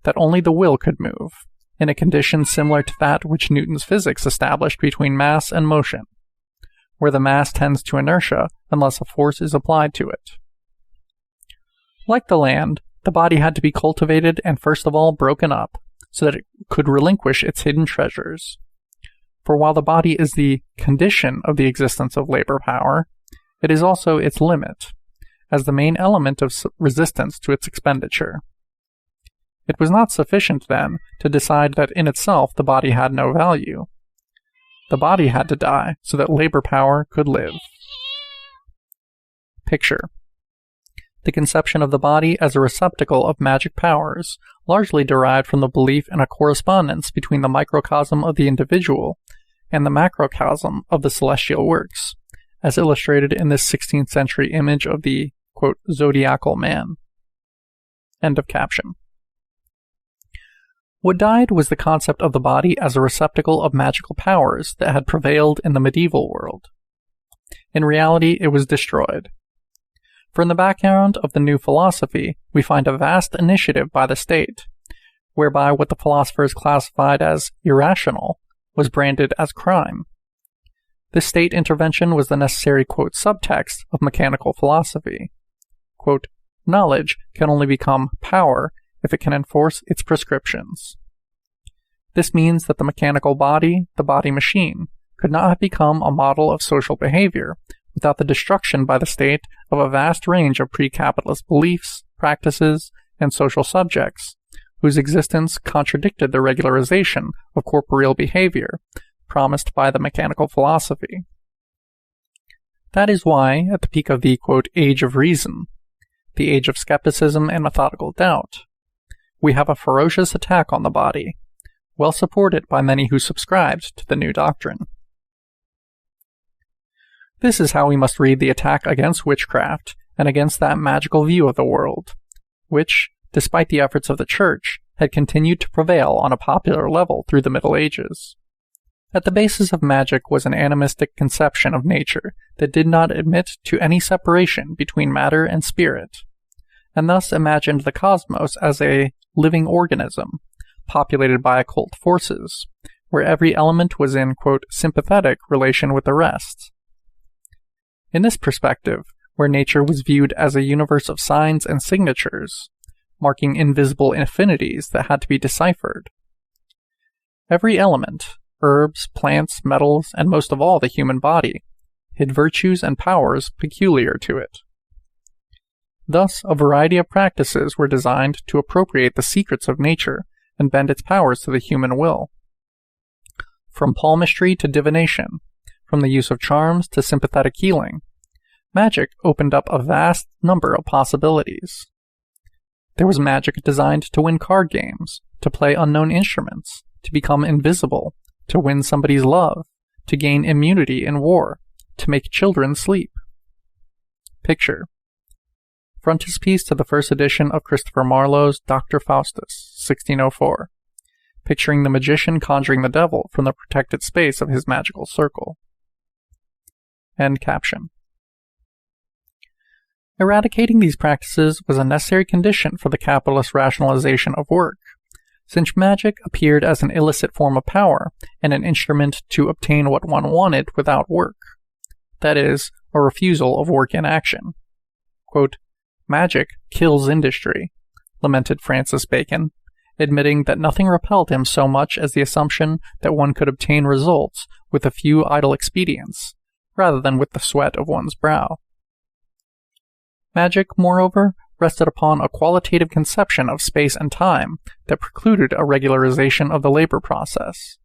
that only the will could move, in a condition similar to that which Newton's physics established between mass and motion, where the mass tends to inertia unless a force is applied to it. Like the land, the body had to be cultivated and first of all broken up, so that it could relinquish its hidden treasures. For while the body is the condition of the existence of labor power, it is also its limit, as the main element of resistance to its expenditure. It was not sufficient, then, to decide that in itself the body had no value. The body had to die so that labor power could live. Picture. The conception of the body as a receptacle of magic powers, largely derived from the belief in a correspondence between the microcosm of the individual and the macrocosm of the celestial works, as illustrated in this 16th century image of the, quote, zodiacal man. End of caption. What died was the concept of the body as a receptacle of magical powers that had prevailed in the medieval world. In reality, it was destroyed. For in the background of the new philosophy, we find a vast initiative by the state, whereby what the philosophers classified as irrational was branded as crime. This state intervention was the necessary, quote, subtext of mechanical philosophy. Quote, knowledge can only become power if it can enforce its prescriptions. This means that the mechanical body, the body machine, could not have become a model of social behavior without the destruction by the state of a vast range of pre-capitalist beliefs, practices, and social subjects, whose existence contradicted the regularization of corporeal behavior promised by the mechanical philosophy. That is why, at the peak of the, quote, age of reason, the age of skepticism and methodical doubt, we have a ferocious attack on the body, well supported by many who subscribed to the new doctrine. This is how we must read the attack against witchcraft and against that magical view of the world, which, despite the efforts of the Church, had continued to prevail on a popular level through the Middle Ages. At the basis of magic was an animistic conception of nature that did not admit to any separation between matter and spirit, and thus imagined the cosmos as a living organism, populated by occult forces, where every element was in, quote, sympathetic relation with the rest. In this perspective, where nature was viewed as a universe of signs and signatures, marking invisible affinities that had to be deciphered, every element, herbs, plants, metals, and most of all the human body, hid virtues and powers peculiar to it. Thus, a variety of practices were designed to appropriate the secrets of nature and bend its powers to the human will. From palmistry to divination, from the use of charms to sympathetic healing, magic opened up a vast number of possibilities. There was magic designed to win card games, to play unknown instruments, to become invisible, to win somebody's love, to gain immunity in war, to make children sleep. Picture: frontispiece to the first edition of Christopher Marlowe's Dr. Faustus, 1604, picturing the magician conjuring the devil from the protected space of his magical circle. End caption. Eradicating these practices was a necessary condition for the capitalist rationalization of work, since magic appeared as an illicit form of power and an instrument to obtain what one wanted without work. That is, a refusal of work in action. Quote, "Magic kills industry," lamented Francis Bacon, admitting that nothing repelled him so much as the assumption that one could obtain results with a few idle expedients, rather than with the sweat of one's brow. Magic, moreover, rested upon a qualitative conception of space and time that precluded a regularization of the labor process.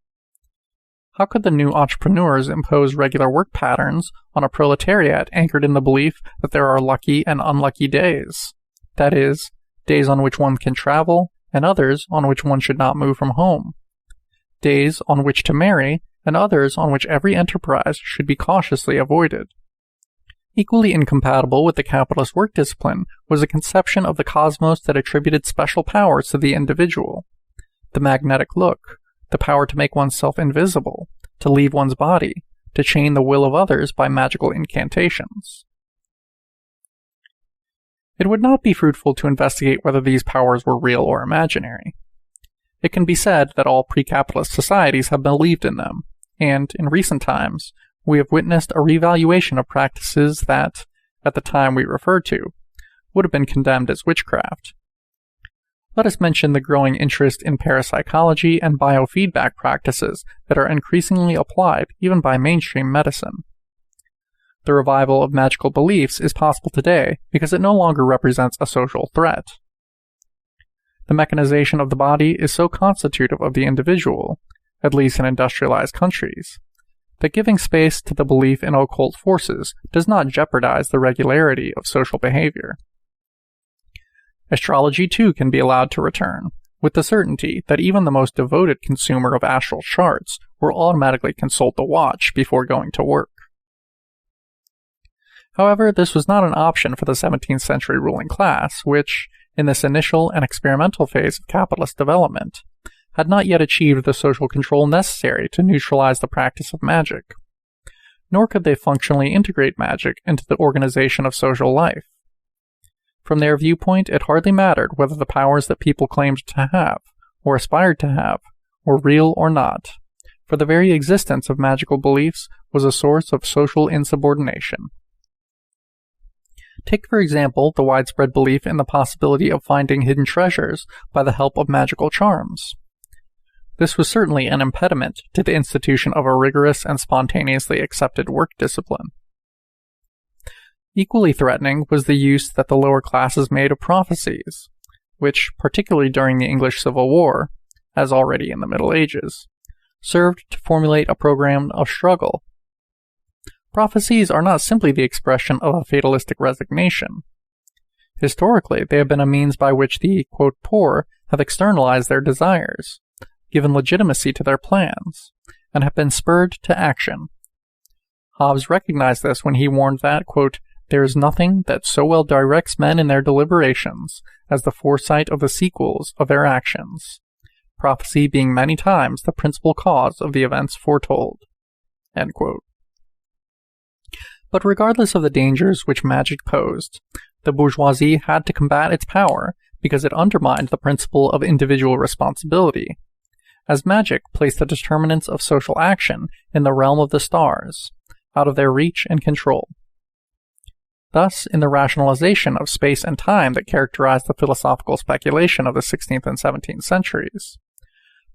How could the new entrepreneurs impose regular work patterns on a proletariat anchored in the belief that there are lucky and unlucky days? That is, days on which one can travel, and others on which one should not move from home. Days on which to marry, and others on which every enterprise should be cautiously avoided. Equally incompatible with the capitalist work discipline was a conception of the cosmos that attributed special powers to the individual. The magnetic look, the power to make oneself invisible, to leave one's body, to chain the will of others by magical incantations. It would not be fruitful to investigate whether these powers were real or imaginary. It can be said that all pre-capitalist societies have believed in them, and, in recent times, we have witnessed a revaluation of practices that, at the time we refer to, would have been condemned as witchcraft. Let us mention the growing interest in parapsychology and biofeedback practices that are increasingly applied even by mainstream medicine. The revival of magical beliefs is possible today because it no longer represents a social threat. The mechanization of the body is so constitutive of the individual, at least in industrialized countries, that giving space to the belief in occult forces does not jeopardize the regularity of social behavior. Astrology too can be allowed to return, with the certainty that even the most devoted consumer of astral charts will automatically consult the watch before going to work. However, this was not an option for the 17th century ruling class, which, in this initial and experimental phase of capitalist development, had not yet achieved the social control necessary to neutralize the practice of magic. Nor could they functionally integrate magic into the organization of social life. From their viewpoint, it hardly mattered whether the powers that people claimed to have, or aspired to have, were real or not, for the very existence of magical beliefs was a source of social insubordination. Take, for example, the widespread belief in the possibility of finding hidden treasures by the help of magical charms. This was certainly an impediment to the institution of a rigorous and spontaneously accepted work discipline. Equally threatening was the use that the lower classes made of prophecies, which, particularly during the English Civil War, as already in the Middle Ages, served to formulate a program of struggle. Prophecies are not simply the expression of a fatalistic resignation. Historically, they have been a means by which the, quote, poor have externalized their desires, given legitimacy to their plans, and have been spurred to action. Hobbes recognized this when he warned that, quote, there is nothing that so well directs men in their deliberations as the foresight of the sequels of their actions, prophecy being many times the principal cause of the events foretold. End quote. But regardless of the dangers which magic posed, the bourgeoisie had to combat its power because it undermined the principle of individual responsibility, as magic placed the determinants of social action in the realm of the stars, out of their reach and control. Thus, in the rationalization of space and time that characterized the philosophical speculation of the 16th and 17th centuries,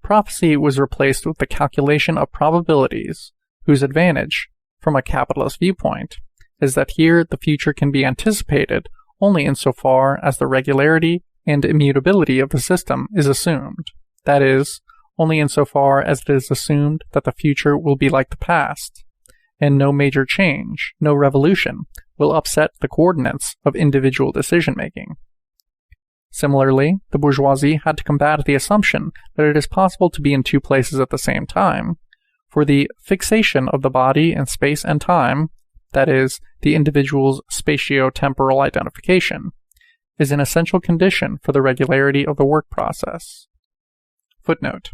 prophecy was replaced with the calculation of probabilities, whose advantage, from a capitalist viewpoint, is that here the future can be anticipated only insofar as the regularity and immutability of the system is assumed. That is, only insofar as it is assumed that the future will be like the past, and no major change, no revolution, will upset the coordinates of individual decision-making. Similarly, the bourgeoisie had to combat the assumption that it is possible to be in two places at the same time, for the fixation of the body in space and time, that is, the individual's spatio-temporal identification, is an essential condition for the regularity of the work process. Footnote.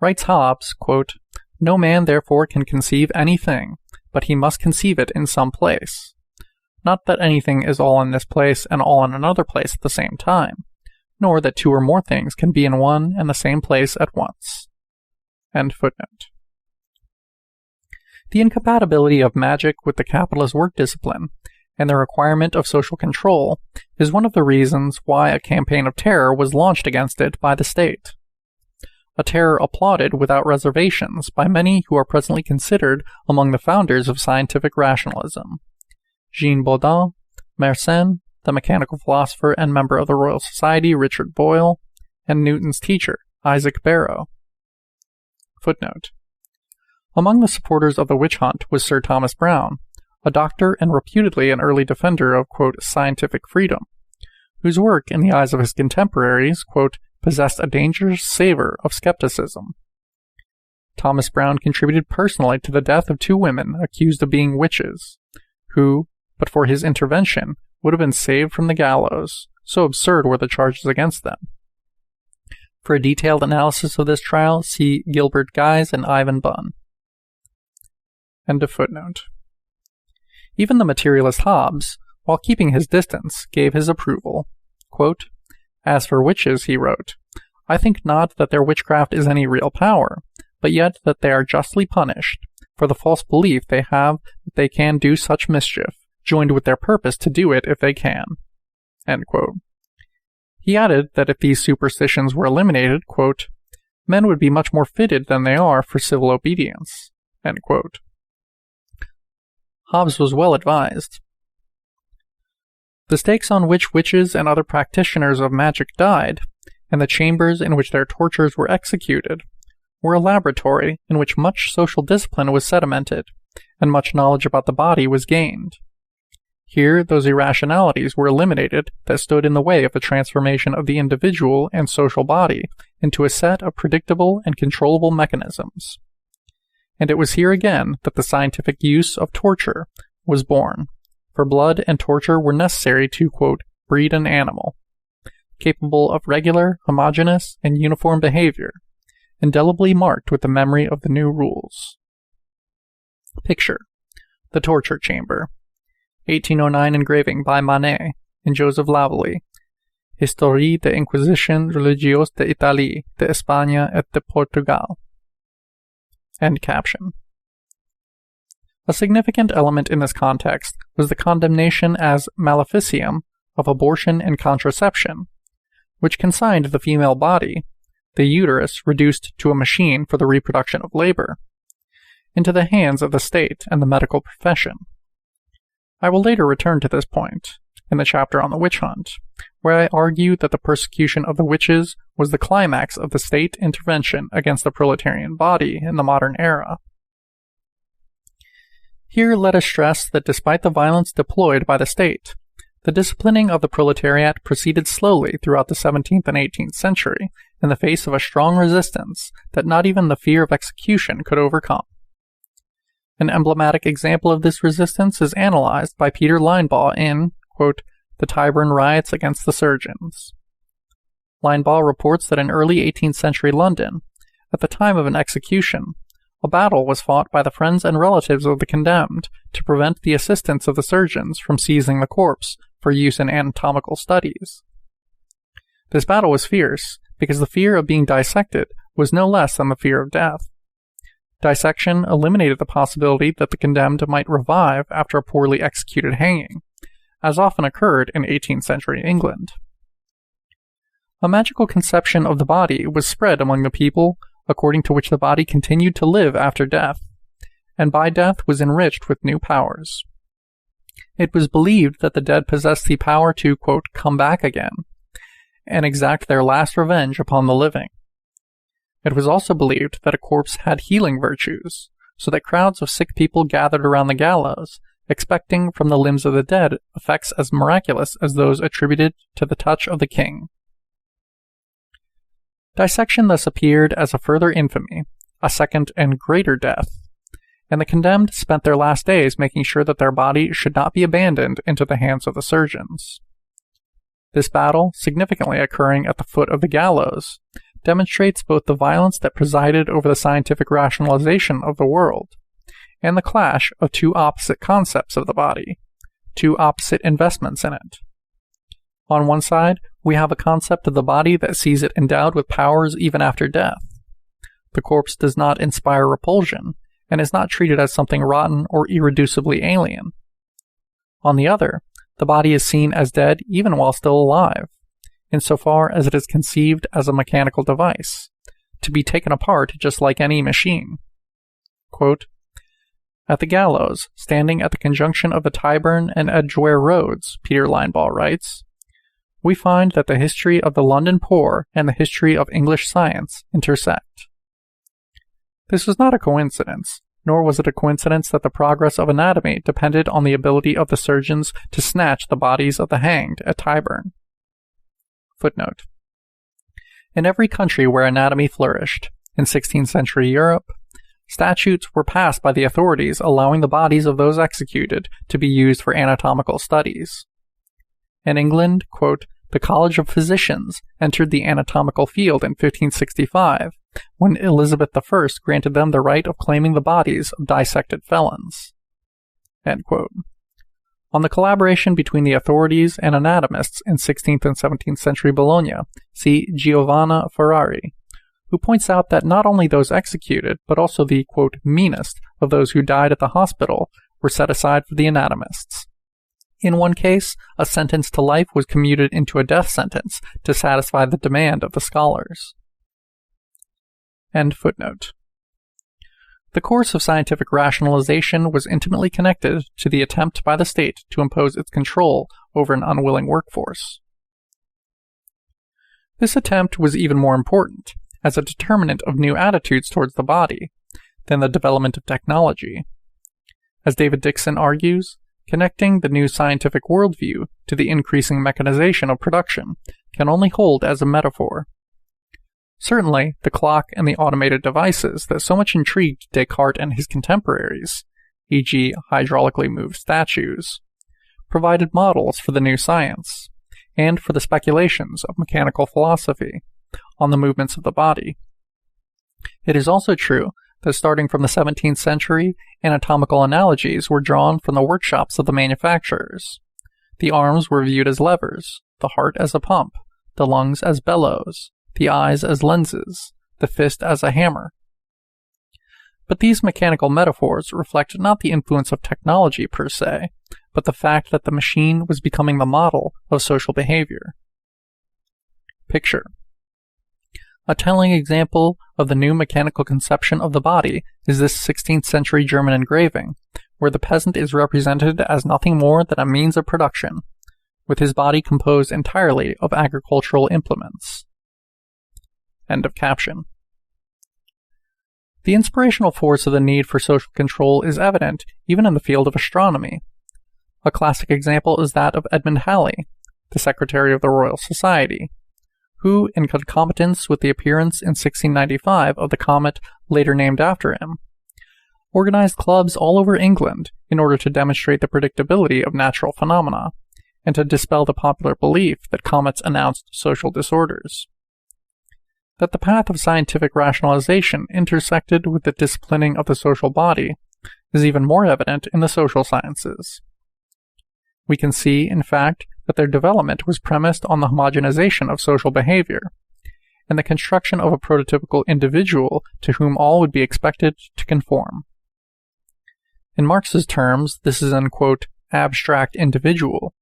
Writes Hobbes, quote, "No man therefore can conceive anything, but he must conceive it in some place. Not that anything is all in this place and all in another place at the same time, nor that two or more things can be in one and the same place at once." End footnote. The incompatibility of magic with the capitalist work discipline and the requirement of social control is one of the reasons why a campaign of terror was launched against it by the state. A terror applauded without reservations by many who are presently considered among the founders of scientific rationalism: Jean Bodin, Mersenne, the mechanical philosopher and member of the Royal Society Richard Boyle, and Newton's teacher Isaac Barrow. Footnote. Among the supporters of the witch hunt was Sir Thomas Browne, a doctor and reputedly an early defender of, quote, scientific freedom, whose work, in the eyes of his contemporaries, quote, possessed a dangerous savor of skepticism. Thomas Browne contributed personally to the death of two women accused of being witches, who, but for his intervention, would have been saved from the gallows, so absurd were the charges against them. For a detailed analysis of this trial, see Gilbert Guise and Ivan Bunn. End of footnote. Even the materialist Hobbes, while keeping his distance, gave his approval. Quote, "As for witches," he wrote, "I think not that their witchcraft is any real power, but yet that they are justly punished, for the false belief they have that they can do such mischief, joined with their purpose to do it if they can." End quote. He added that if these superstitions were eliminated, quote, "men would be much more fitted than they are for civil obedience." End quote. Hobbes was well advised. The stakes on which witches and other practitioners of magic died, and the chambers in which their tortures were executed, were a laboratory in which much social discipline was sedimented, and much knowledge about the body was gained. Here those irrationalities were eliminated that stood in the way of the transformation of the individual and social body into a set of predictable and controllable mechanisms. And it was here again that the scientific use of torture was born, for blood and torture were necessary to, quote, breed an animal, capable of regular, homogeneous, and uniform behavior, indelibly marked with the memory of the new rules. Picture: the torture chamber. 1809 engraving by Manet and Joseph Lavalley. Histoire de Inquisition religieuse d'Italie, de Espagne et de Portugal. End caption. A significant element in this context was the condemnation as maleficium of abortion and contraception, which consigned the female body, the uterus reduced to a machine for the reproduction of labor, into the hands of the state and the medical profession. I will later return to this point, in the chapter on the witch hunt, where I argue that the persecution of the witches was the climax of the state intervention against the proletarian body in the modern era. Here let us stress that despite the violence deployed by the state, the disciplining of the proletariat proceeded slowly throughout the 17th and 18th century in the face of a strong resistance that not even the fear of execution could overcome. An emblematic example of this resistance is analyzed by Peter Linebaugh in, quote, The Tyburn Riots Against the Surgeons. Linebaugh reports that in early 18th century London, at the time of an execution, a battle was fought by the friends and relatives of the condemned to prevent the assistants of the surgeons from seizing the corpse for use in anatomical studies. This battle was fierce because the fear of being dissected was no less than the fear of death. Dissection eliminated the possibility that the condemned might revive after a poorly executed hanging, as often occurred in 18th century England. A magical conception of the body was spread among the people according to which the body continued to live after death, and by death was enriched with new powers. It was believed that the dead possessed the power to, quote, come back again, and exact their last revenge upon the living. It was also believed that a corpse had healing virtues, so that crowds of sick people gathered around the gallows, expecting from the limbs of the dead effects as miraculous as those attributed to the touch of the king. Dissection thus appeared as a further infamy, a second and greater death, and the condemned spent their last days making sure that their body should not be abandoned into the hands of the surgeons. This battle, significantly occurring at the foot of the gallows, demonstrates both the violence that presided over the scientific rationalization of the world, and the clash of two opposite concepts of the body, two opposite investments in it. On one side, we have a concept of the body that sees it endowed with powers even after death. The corpse does not inspire repulsion, and is not treated as something rotten or irreducibly alien. On the other, the body is seen as dead even while still alive, insofar as it is conceived as a mechanical device, to be taken apart just like any machine. Quote, at the gallows, standing at the conjunction of the Tyburn and Edgware roads, Peter Linebaugh writes, we find that the history of the London poor and the history of English science intersect. This was not a coincidence, nor was it a coincidence that the progress of anatomy depended on the ability of the surgeons to snatch the bodies of the hanged at Tyburn. Footnote. In every country where anatomy flourished, in 16th century Europe, statutes were passed by the authorities allowing the bodies of those executed to be used for anatomical studies. In England, quote, the College of Physicians entered the anatomical field in 1565, when Elizabeth I granted them the right of claiming the bodies of dissected felons. End quote. On the collaboration between the authorities and anatomists in 16th and 17th century Bologna, see Giovanna Ferrari, who points out that not only those executed, but also the, quote, meanest of those who died at the hospital were set aside for the anatomists. In one case, a sentence to life was commuted into a death sentence to satisfy the demand of the scholars. End footnote. The course of scientific rationalization was intimately connected to the attempt by the state to impose its control over an unwilling workforce. This attempt was even more important, as a determinant of new attitudes towards the body, than the development of technology. As David Dixon argues, connecting the new scientific worldview to the increasing mechanization of production can only hold as a metaphor. Certainly, the clock and the automated devices that so much intrigued Descartes and his contemporaries, e.g. hydraulically moved statues, provided models for the new science, and for the speculations of mechanical philosophy on the movements of the body. It is also true that starting from the 17th century, anatomical analogies were drawn from the workshops of the manufacturers. The arms were viewed as levers, the heart as a pump, the lungs as bellows, the eyes as lenses, the fist as a hammer. But these mechanical metaphors reflect not the influence of technology per se, but the fact that the machine was becoming the model of social behavior. Picture. A telling example of the new mechanical conception of the body is this 16th century German engraving, where the peasant is represented as nothing more than a means of production, with his body composed entirely of agricultural implements. End of caption. The inspirational force of the need for social control is evident even in the field of astronomy. A classic example is that of Edmund Halley, the Secretary of the Royal Society, who, in concomitance with the appearance in 1695 of the comet later named after him, organized clubs all over England in order to demonstrate the predictability of natural phenomena, and to dispel the popular belief that comets announced social disorders. That the path of scientific rationalization intersected with the disciplining of the social body is even more evident in the social sciences. We can see, in fact, that their development was premised on the homogenization of social behavior, and the construction of a prototypical individual to whom all would be expected to conform. In Marx's terms, this is an, quote, abstract individual,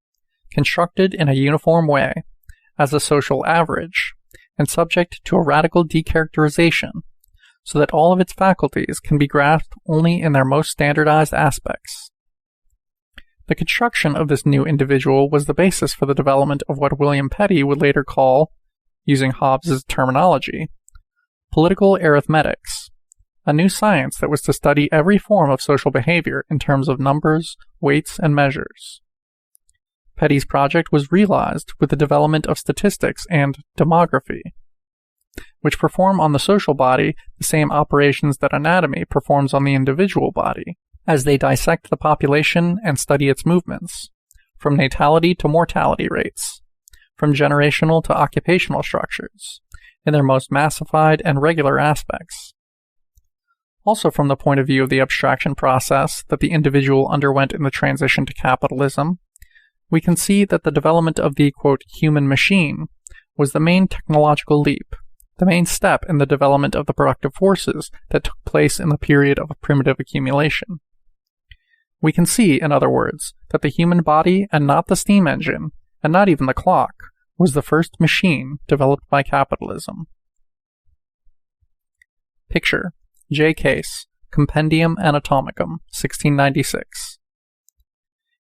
constructed in a uniform way, as a social average, and subject to a radical decharacterization, so that all of its faculties can be grasped only in their most standardized aspects. The construction of this new individual was the basis for the development of what William Petty would later call, using Hobbes's terminology, political arithmetics, a new science that was to study every form of social behavior in terms of numbers, weights, and measures. Petty's project was realized with the development of statistics and demography, which perform on the social body the same operations that anatomy performs on the individual body, as they dissect the population and study its movements, from natality to mortality rates, from generational to occupational structures, in their most massified and regular aspects. Also from the point of view of the abstraction process that the individual underwent in the transition to capitalism, we can see that the development of the, quote, human machine was the main technological leap, the main step in the development of the productive forces that took place in the period of primitive accumulation. We can see, in other words, that the human body and not the steam engine, and not even the clock, was the first machine developed by capitalism. Picture: J. Case, Compendium Anatomicum, 1696.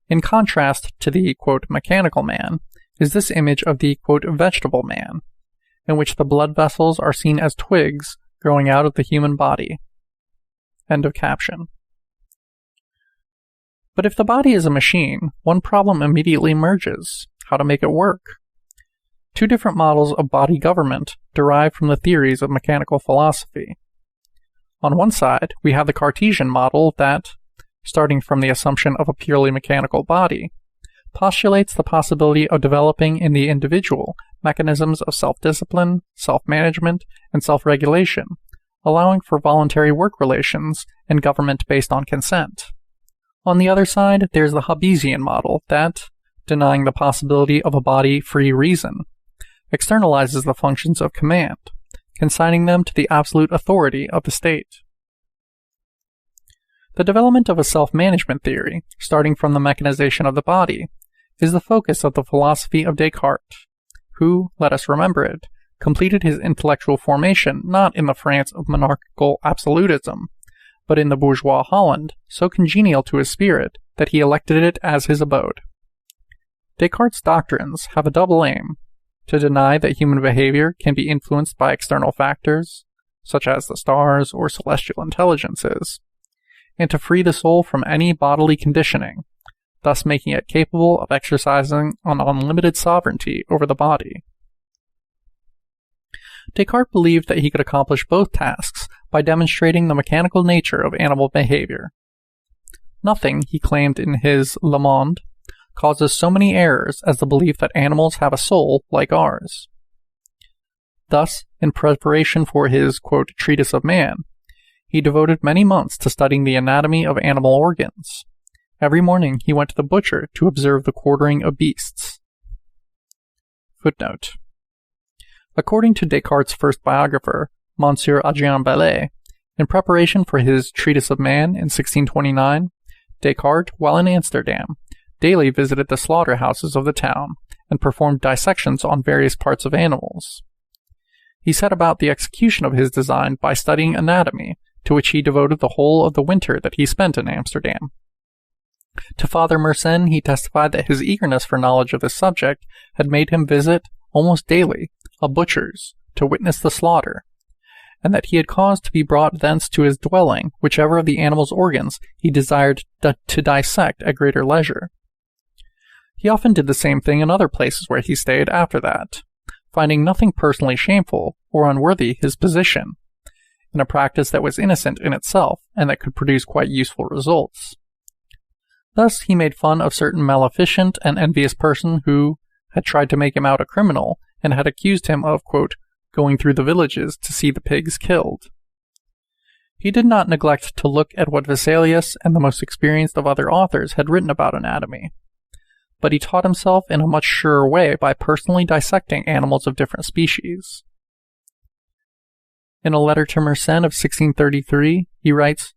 In contrast to the, quote, mechanical man, is this image of the, quote, vegetable man, in which the blood vessels are seen as twigs growing out of the human body. End of caption. But if the body is a machine, one problem immediately emerges: how to make it work. Two different models of body government derive from the theories of mechanical philosophy. On one side, we have the Cartesian model that, starting from the assumption of a purely mechanical body, postulates the possibility of developing in the individual mechanisms of self-discipline, self-management, and self-regulation, allowing for voluntary work relations and government based on consent. On the other side, there's the Hobbesian model that, denying the possibility of a body-free reason, externalizes the functions of command, consigning them to the absolute authority of the state. The development of a self-management theory, starting from the mechanization of the body, is the focus of the philosophy of Descartes, who, let us remember it, completed his intellectual formation not in the France of monarchical absolutism, but in the bourgeois Holland, so congenial to his spirit that he elected it as his abode. Descartes' doctrines have a double aim: to deny that human behavior can be influenced by external factors, such as the stars or celestial intelligences, and to free the soul from any bodily conditioning, thus making it capable of exercising an unlimited sovereignty over the body. Descartes believed that he could accomplish both tasks by demonstrating the mechanical nature of animal behavior. Nothing, he claimed in his Le Monde, causes so many errors as the belief that animals have a soul like ours. Thus, in preparation for his, quote, Treatise of Man, he devoted many months to studying the anatomy of animal organs. Every morning he went to the butcher to observe the quartering of beasts. Footnote. According to Descartes' first biographer, Monsieur Adrien Ballet, in preparation for his Treatise of Man in 1629, Descartes, while in Amsterdam, daily visited the slaughterhouses of the town and performed dissections on various parts of animals. He set about the execution of his design by studying anatomy, to which he devoted the whole of the winter that he spent in Amsterdam. To Father Mersenne he testified that his eagerness for knowledge of this subject had made him visit, almost daily, a butcher's, to witness the slaughter, and that he had caused to be brought thence to his dwelling whichever of the animal's organs he desired to dissect at greater leisure. He often did the same thing in other places where he stayed after that, finding nothing personally shameful or unworthy his position, in a practice that was innocent in itself and that could produce quite useful results. Thus he made fun of certain maleficent and envious person who had tried to make him out a criminal and had accused him of, quote, going through the villages to see the pigs killed. He did not neglect to look at what Vesalius and the most experienced of other authors had written about anatomy, but he taught himself in a much surer way by personally dissecting animals of different species. In a letter to Mersenne of 1633, he writes,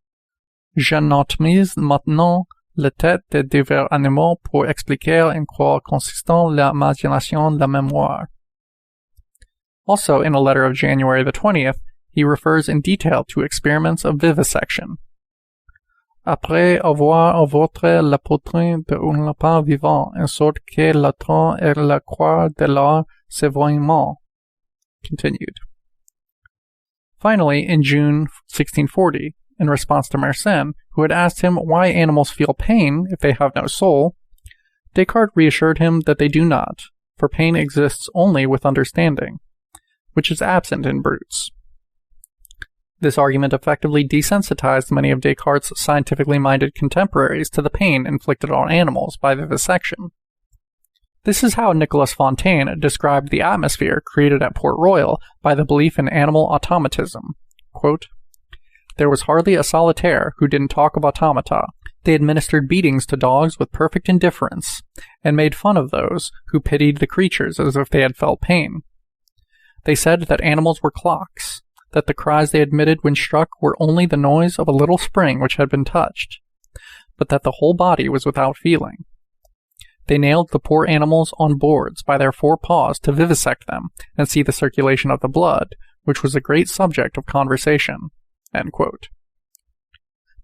J'anatomise maintenant la tête de divers animaux pour expliquer en quoi consistent l'imagination de la mémoire. Also, in a letter of January the 20th, he refers in detail to experiments of vivisection. Après avoir envoûté la poitrine d'un lapin vivant, en sorte que la tronc et la croix de leur s'éloignement. Continued. Finally, in June 1640, in response to Mersenne, who had asked him why animals feel pain if they have no soul, Descartes reassured him that they do not, for pain exists only with understanding, which is absent in brutes. This argument effectively desensitized many of Descartes' scientifically minded contemporaries to the pain inflicted on animals by vivisection. This is how Nicolas Fontaine described the atmosphere created at Port Royal by the belief in animal automatism. Quote, "There was hardly a solitaire who didn't talk of automata. They administered beatings to dogs with perfect indifference, and made fun of those who pitied the creatures as if they had felt pain. They said that animals were clocks, that the cries they emitted when struck were only the noise of a little spring which had been touched, but that the whole body was without feeling. They nailed the poor animals on boards by their 4 paws to vivisect them and see the circulation of the blood, which was a great subject of conversation." End quote.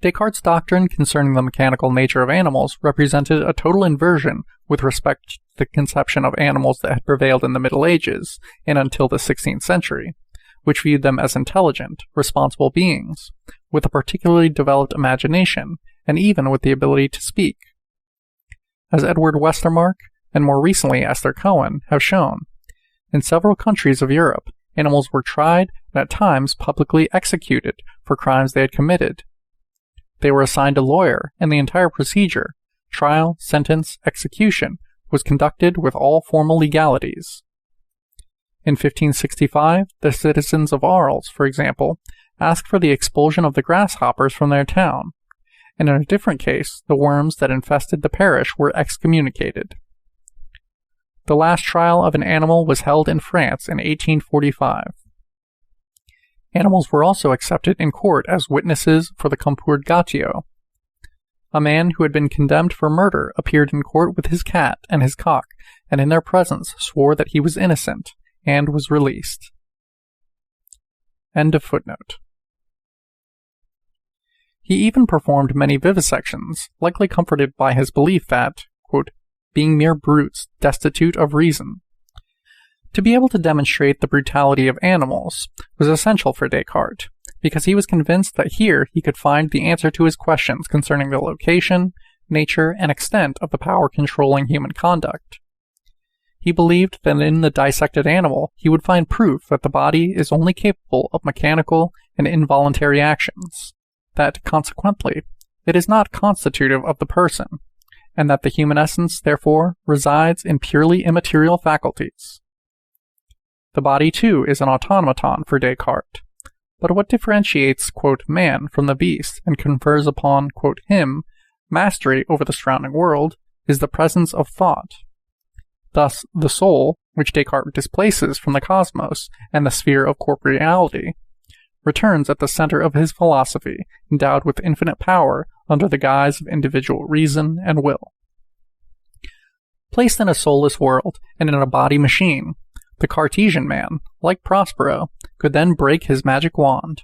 Descartes' doctrine concerning the mechanical nature of animals represented a total inversion with respect to the conception of animals that had prevailed in the Middle Ages and until the 16th century, which viewed them as intelligent, responsible beings, with a particularly developed imagination, and even with the ability to speak. As Edward Westermarck, and more recently Esther Cohen, have shown, in several countries of Europe, animals were tried and at times publicly executed for crimes they had committed. They were assigned a lawyer, and the entire procedure, trial, sentence, execution, was conducted with all formal legalities. In 1565, the citizens of Arles, for example, asked for the expulsion of the grasshoppers from their town, and in a different case, the worms that infested the parish were excommunicated. The last trial of an animal was held in France in 1845. Animals were also accepted in court as witnesses for the compurgatio. A man who had been condemned for murder appeared in court with his cat and his cock, and in their presence swore that he was innocent, and was released. End of footnote. He even performed many vivisections, likely comforted by his belief that, quote, "being mere brutes, destitute of reason." To be able to demonstrate the brutality of animals was essential for Descartes, because he was convinced that here he could find the answer to his questions concerning the location, nature, and extent of the power controlling human conduct. He believed that in the dissected animal he would find proof that the body is only capable of mechanical and involuntary actions, that, consequently, it is not constitutive of the person, and that the human essence, therefore, resides in purely immaterial faculties. The body, too, is an automaton for Descartes. But what differentiates, quote, man from the beast and confers upon, quote, him mastery over the surrounding world is the presence of thought. Thus, the soul, which Descartes displaces from the cosmos and the sphere of corporeality, returns at the center of his philosophy, endowed with infinite power under the guise of individual reason and will. Placed in a soulless world and in a body machine, the Cartesian man, like Prospero, could then break his magic wand,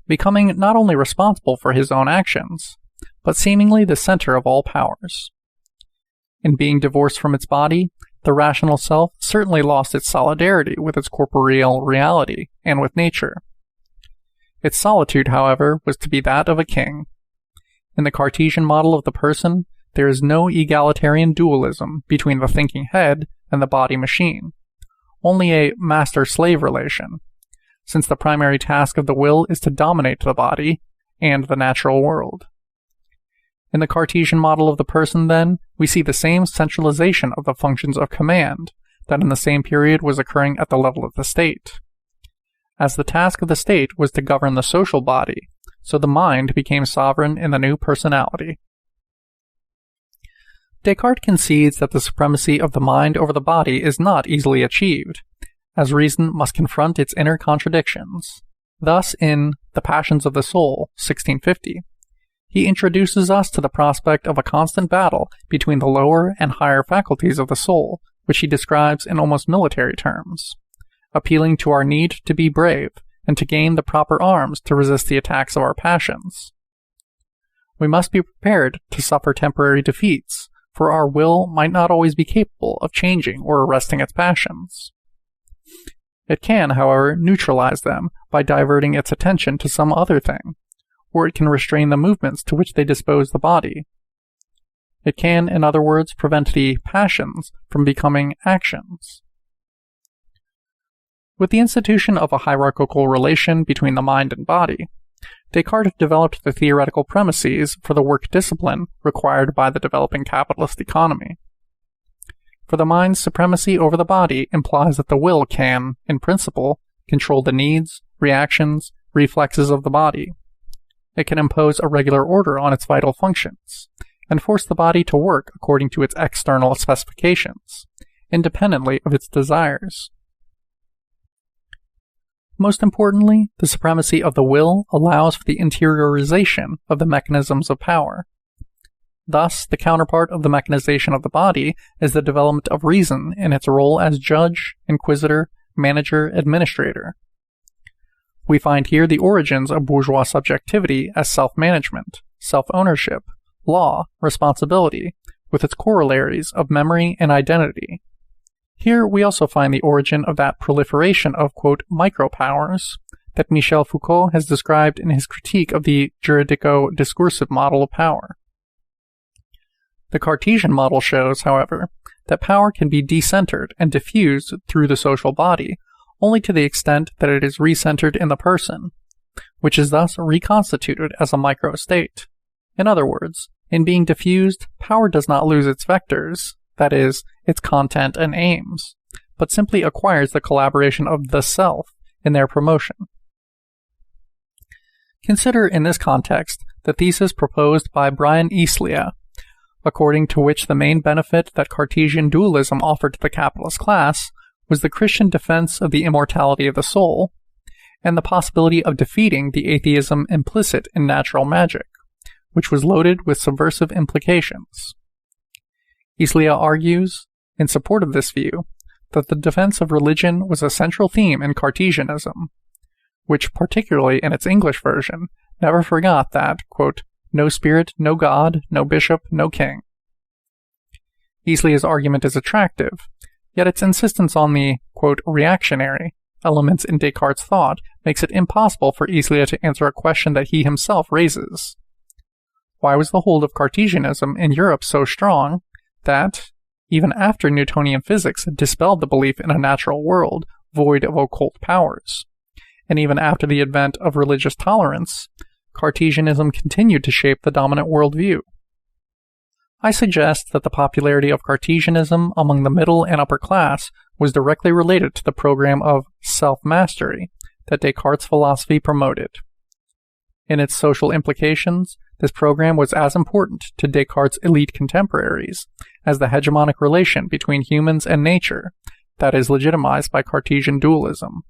becoming not only responsible for his own actions, but seemingly the center of all powers. In being divorced from its body, the rational self certainly lost its solidarity with its corporeal reality and with nature. Its solitude, however, was to be that of a king. In the Cartesian model of the person, there is no egalitarian dualism between the thinking head and the body machine, only a master-slave relation, since the primary task of the will is to dominate the body and the natural world. In the Cartesian model of the person, then, we see the same centralization of the functions of command that in the same period was occurring at the level of the state. As the task of the state was to govern the social body, so the mind became sovereign in the new personality. Descartes concedes that the supremacy of the mind over the body is not easily achieved, as reason must confront its inner contradictions. Thus, in The Passions of the Soul, 1650, he introduces us to the prospect of a constant battle between the lower and higher faculties of the soul, which he describes in almost military terms, appealing to our need to be brave and to gain the proper arms to resist the attacks of our passions. We must be prepared to suffer temporary defeats, for our will might not always be capable of changing or arresting its passions. It can, however, neutralize them by diverting its attention to some other thing, or it can restrain the movements to which they dispose the body. It can, in other words, prevent the passions from becoming actions. With the institution of a hierarchical relation between the mind and body, Descartes developed the theoretical premises for the work discipline required by the developing capitalist economy. For the mind's supremacy over the body implies that the will can, in principle, control the needs, reactions, reflexes of the body. It can impose a regular order on its vital functions, and force the body to work according to its external specifications, independently of its desires. Most importantly, the supremacy of the will allows for the interiorization of the mechanisms of power. Thus, the counterpart of the mechanization of the body is the development of reason in its role as judge, inquisitor, manager, administrator. We find here the origins of bourgeois subjectivity as self-management, self-ownership, law, responsibility, with its corollaries of memory and identity. Here we also find the origin of that proliferation of, quote, micropowers that Michel Foucault has described in his critique of the juridico-discursive model of power. The Cartesian model shows, however, that power can be decentered and diffused through the social body only to the extent that it is recentered in the person, which is thus reconstituted as a microstate. In other words, in being diffused, power does not lose its vectors, that is, its content and aims, but simply acquires the collaboration of the self in their promotion. Consider in this context the thesis proposed by Brian Eastlia, according to which the main benefit that Cartesian dualism offered to the capitalist class was the Christian defense of the immortality of the soul, and the possibility of defeating the atheism implicit in natural magic, which was loaded with subversive implications. Eastlia argues, in support of this view, that the defense of religion was a central theme in Cartesianism, which, particularly in its English version, never forgot that, quote, no spirit, no God, no bishop, no king. Eastlia's argument is attractive, yet its insistence on the, quote, reactionary elements in Descartes' thought makes it impossible for Eastlia to answer a question that he himself raises. Why was the hold of Cartesianism in Europe so strong that, even after Newtonian physics had dispelled the belief in a natural world void of occult powers, and even after the advent of religious tolerance, Cartesianism continued to shape the dominant worldview? I suggest that the popularity of Cartesianism among the middle and upper class was directly related to the program of self-mastery that Descartes' philosophy promoted. In its social implications, this program was as important to Descartes' elite contemporaries as the hegemonic relation between humans and nature that is legitimized by Cartesian dualism.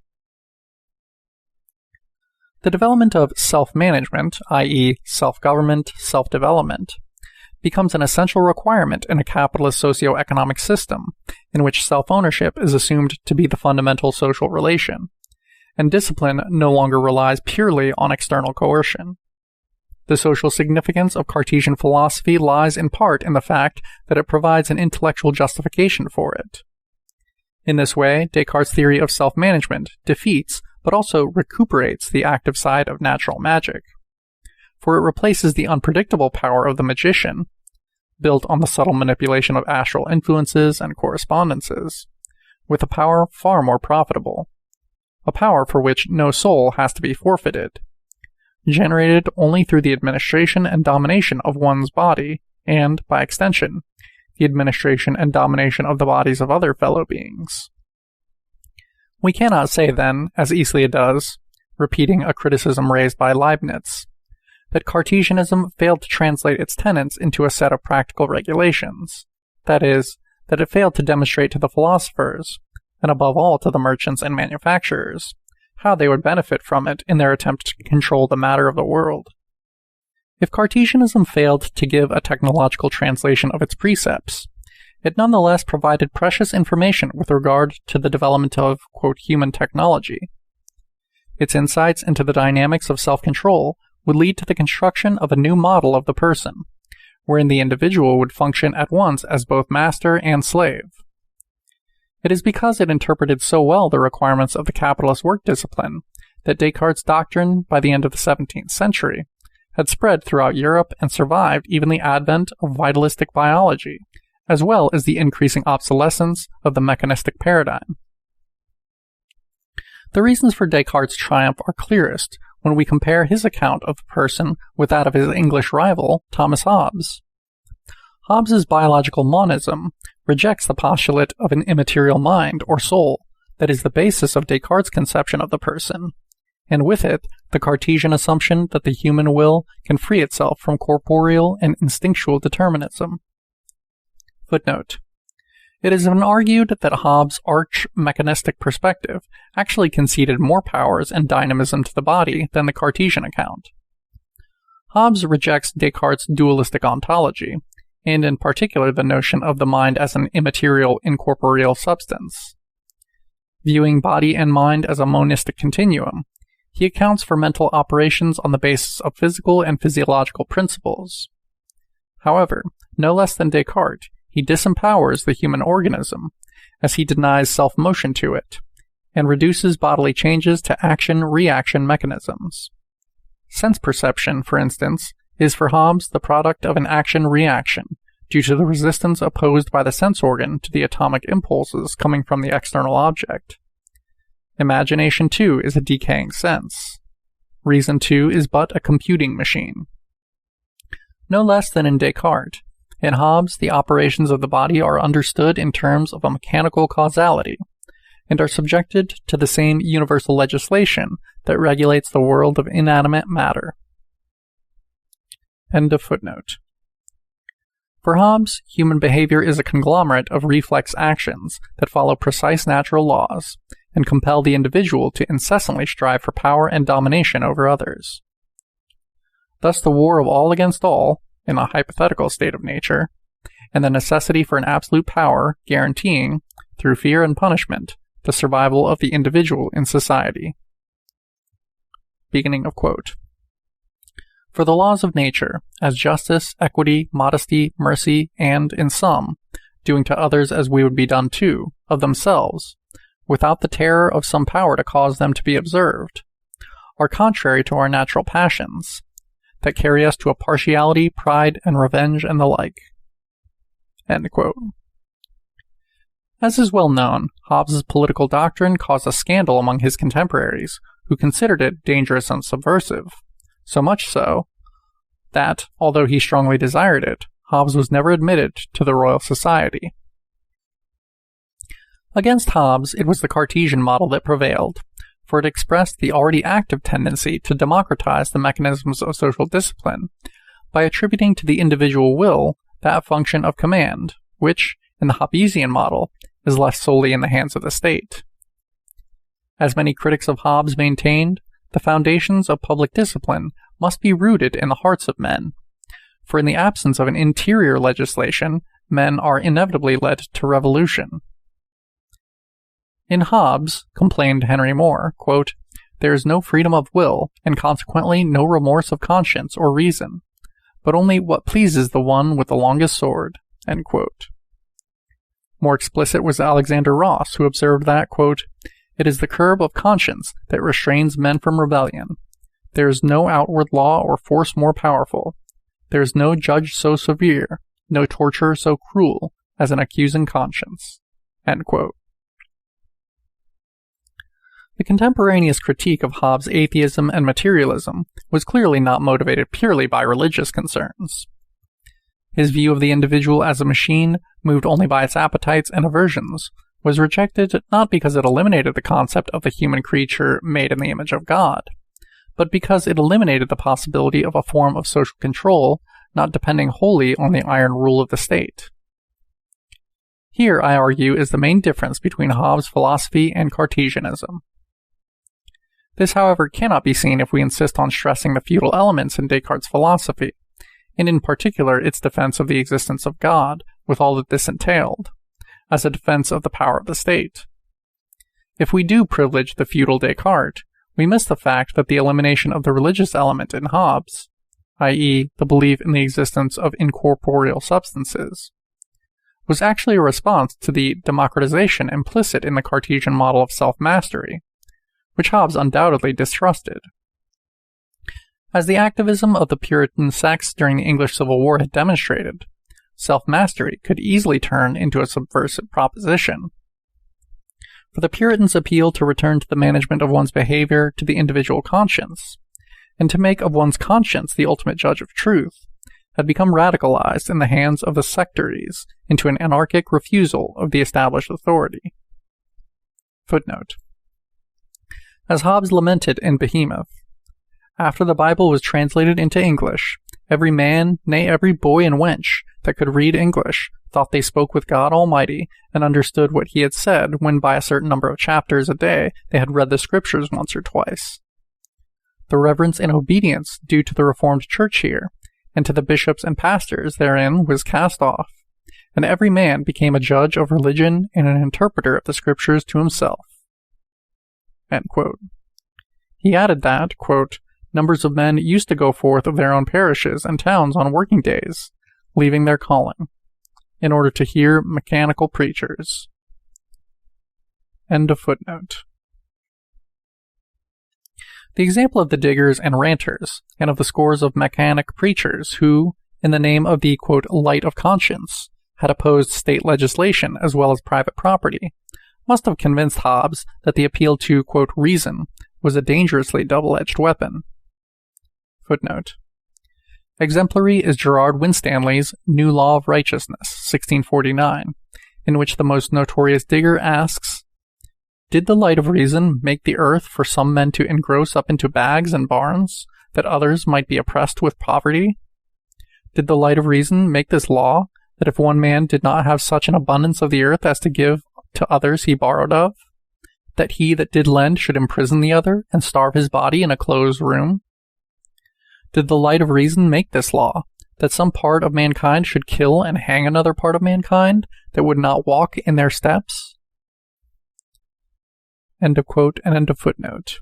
The development of self-management, i.e., self-government, self-development, becomes an essential requirement in a capitalist socio-economic system in which self-ownership is assumed to be the fundamental social relation, and discipline no longer relies purely on external coercion. The social significance of Cartesian philosophy lies in part in the fact that it provides an intellectual justification for it. In this way, Descartes' theory of self-management defeats but also recuperates the active side of natural magic, for it replaces the unpredictable power of the magician, built on the subtle manipulation of astral influences and correspondences, with a power far more profitable, a power for which no soul has to be forfeited, generated only through the administration and domination of one's body, and, by extension, the administration and domination of the bodies of other fellow beings. We cannot say then, as Eastlia does, repeating a criticism raised by Leibniz, that Cartesianism failed to translate its tenets into a set of practical regulations, that is, that it failed to demonstrate to the philosophers, and above all to the merchants and manufacturers, how they would benefit from it in their attempt to control the matter of the world. If Cartesianism failed to give a technological translation of its precepts, it nonetheless provided precious information with regard to the development of, quote, human technology. Its insights into the dynamics of self-control would lead to the construction of a new model of the person, wherein the individual would function at once as both master and slave. It is because it interpreted so well the requirements of the capitalist work discipline that Descartes' doctrine, by the end of the 17th century, had spread throughout Europe and survived even the advent of vitalistic biology, as well as the increasing obsolescence of the mechanistic paradigm. The reasons for Descartes' triumph are clearest when we compare his account of the person with that of his English rival, Thomas Hobbes. Hobbes's biological monism rejects the postulate of an immaterial mind or soul that is the basis of Descartes' conception of the person, and with it, the Cartesian assumption that the human will can free itself from corporeal and instinctual determinism. Footnote. It has been argued that Hobbes' arch-mechanistic perspective actually conceded more powers and dynamism to the body than the Cartesian account. Hobbes rejects Descartes' dualistic ontology, and in particular the notion of the mind as an immaterial, incorporeal substance. Viewing body and mind as a monistic continuum, he accounts for mental operations on the basis of physical and physiological principles. However, no less than Descartes, he disempowers the human organism, as he denies self-motion to it, and reduces bodily changes to action-reaction mechanisms. Sense perception, for instance, is for Hobbes the product of an action-reaction, due to the resistance opposed by the sense organ to the atomic impulses coming from the external object. Imagination, too, is a decaying sense. Reason, too, is but a computing machine. No less than in Descartes, in Hobbes, the operations of the body are understood in terms of a mechanical causality, and are subjected to the same universal legislation that regulates the world of inanimate matter. End of footnote. For Hobbes, human behavior is a conglomerate of reflex actions that follow precise natural laws, and compel the individual to incessantly strive for power and domination over others. Thus the war of all against all, in a hypothetical state of nature, and the necessity for an absolute power guaranteeing, through fear and punishment, the survival of the individual in society. Beginning of quote. For the laws of nature, as justice, equity, modesty, mercy, and, in sum, doing to others as we would be done to, of themselves, without the terror of some power to cause them to be observed, are contrary to our natural passions, that carry us to a partiality, pride, and revenge, and the like. End quote. As is well known, Hobbes's political doctrine caused a scandal among his contemporaries, who considered it dangerous and subversive, so much so that, although he strongly desired it, Hobbes was never admitted to the Royal Society. Against Hobbes, it was the Cartesian model that prevailed, for it expressed the already active tendency to democratize the mechanisms of social discipline by attributing to the individual will that function of command, which, in the Hobbesian model, is left solely in the hands of the state. As many critics of Hobbes maintained, the foundations of public discipline must be rooted in the hearts of men, for in the absence of an interior legislation, men are inevitably led to revolution. In Hobbes, complained Henry More, quote, there is no freedom of will, and consequently no remorse of conscience or reason, but only what pleases the one with the longest sword. End quote. More explicit was Alexander Ross, who observed that, quote, it is the curb of conscience that restrains men from rebellion. There is no outward law or force more powerful. There is no judge so severe, no torture so cruel as an accusing conscience. End quote. The contemporaneous critique of Hobbes' atheism and materialism was clearly not motivated purely by religious concerns. His view of the individual as a machine, moved only by its appetites and aversions, was rejected not because it eliminated the concept of the human creature made in the image of God, but because it eliminated the possibility of a form of social control not depending wholly on the iron rule of the state. Here, I argue, is the main difference between Hobbes' philosophy and Cartesianism. This, however, cannot be seen if we insist on stressing the feudal elements in Descartes' philosophy, and in particular its defense of the existence of God, with all that this entailed, as a defense of the power of the state. If we do privilege the feudal Descartes, we miss the fact that the elimination of the religious element in Hobbes, i.e., the belief in the existence of incorporeal substances, was actually a response to the democratization implicit in the Cartesian model of self-mastery, which Hobbes undoubtedly distrusted. As the activism of the Puritan sects during the English Civil War had demonstrated, self-mastery could easily turn into a subversive proposition. For the Puritans appealed to return to the management of one's behavior to the individual conscience, and to make of one's conscience the ultimate judge of truth, had become radicalized in the hands of the sectaries into an anarchic refusal of the established authority. Footnote. As Hobbes lamented in Behemoth, after the Bible was translated into English, every man, nay, every boy and wench that could read English thought they spoke with God Almighty and understood what he had said when by a certain number of chapters a day they had read the Scriptures once or twice. The reverence and obedience due to the Reformed Church here, and to the bishops and pastors therein, was cast off, and every man became a judge of religion and an interpreter of the Scriptures to himself. End quote. He added that, quote, numbers of men used to go forth of their own parishes and towns on working days, leaving their calling, in order to hear mechanical preachers. End of footnote. The example of the diggers and ranters, and of the scores of mechanic preachers who, in the name of the, quote, light of conscience, had opposed state legislation as well as private property, must have convinced Hobbes that the appeal to, quote, reason was a dangerously double-edged weapon. Footnote. Exemplary is Gerard Winstanley's New Law of Righteousness, 1649, in which the most notorious digger asks, did the light of reason make the earth for some men to engross up into bags and barns, that others might be oppressed with poverty? Did the light of reason make this law, that if one man did not have such an abundance of the earth as to give to others he borrowed of, that he that did lend should imprison the other, and starve his body in a closed room? Did the light of reason make this law, that some part of mankind should kill and hang another part of mankind that would not walk in their steps? End of quote and end of footnote.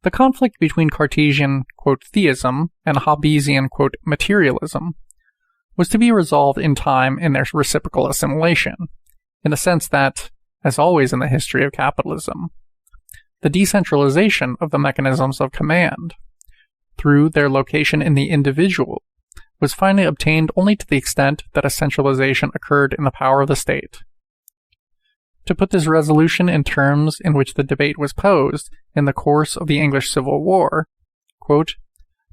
The conflict between Cartesian, quote, theism and Hobbesian, quote, materialism was to be resolved in time in their reciprocal assimilation, in the sense that, as always in the history of capitalism, the decentralization of the mechanisms of command, through their location in the individual, was finally obtained only to the extent that a centralization occurred in the power of the state. To put this resolution in terms in which the debate was posed in the course of the English Civil War, quote,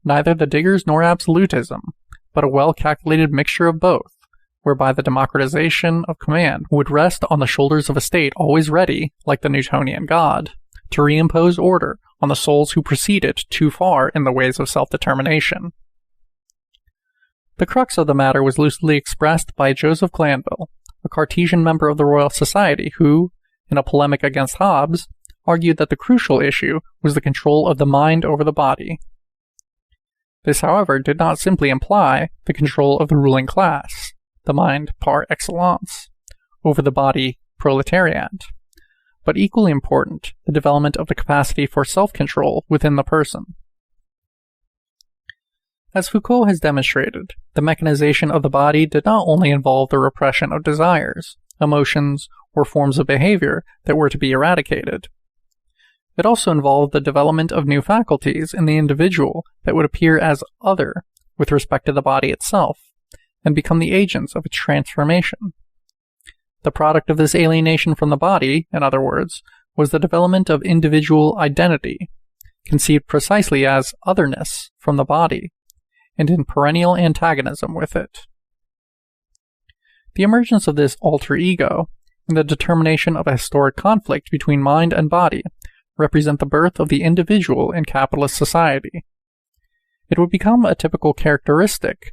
neither the diggers nor absolutism, but a well-calculated mixture of both, whereby the democratization of command would rest on the shoulders of a state always ready, like the Newtonian God, to reimpose order on the souls who proceeded too far in the ways of self-determination. The crux of the matter was loosely expressed by Joseph Glanville, a Cartesian member of the Royal Society who, in a polemic against Hobbes, argued that the crucial issue was the control of the mind over the body. This, however, did not simply imply the control of the ruling class, the mind par excellence, over the body proletariat, but equally important, the development of the capacity for self-control within the person. As Foucault has demonstrated, the mechanization of the body did not only involve the repression of desires, emotions, or forms of behavior that were to be eradicated. It also involved the development of new faculties in the individual that would appear as other with respect to the body itself, and become the agents of its transformation. The product of this alienation from the body, in other words, was the development of individual identity, conceived precisely as otherness from the body, and in perennial antagonism with it. The emergence of this alter ego, and the determination of a historic conflict between mind and body, represent the birth of the individual in capitalist society. It would become a typical characteristic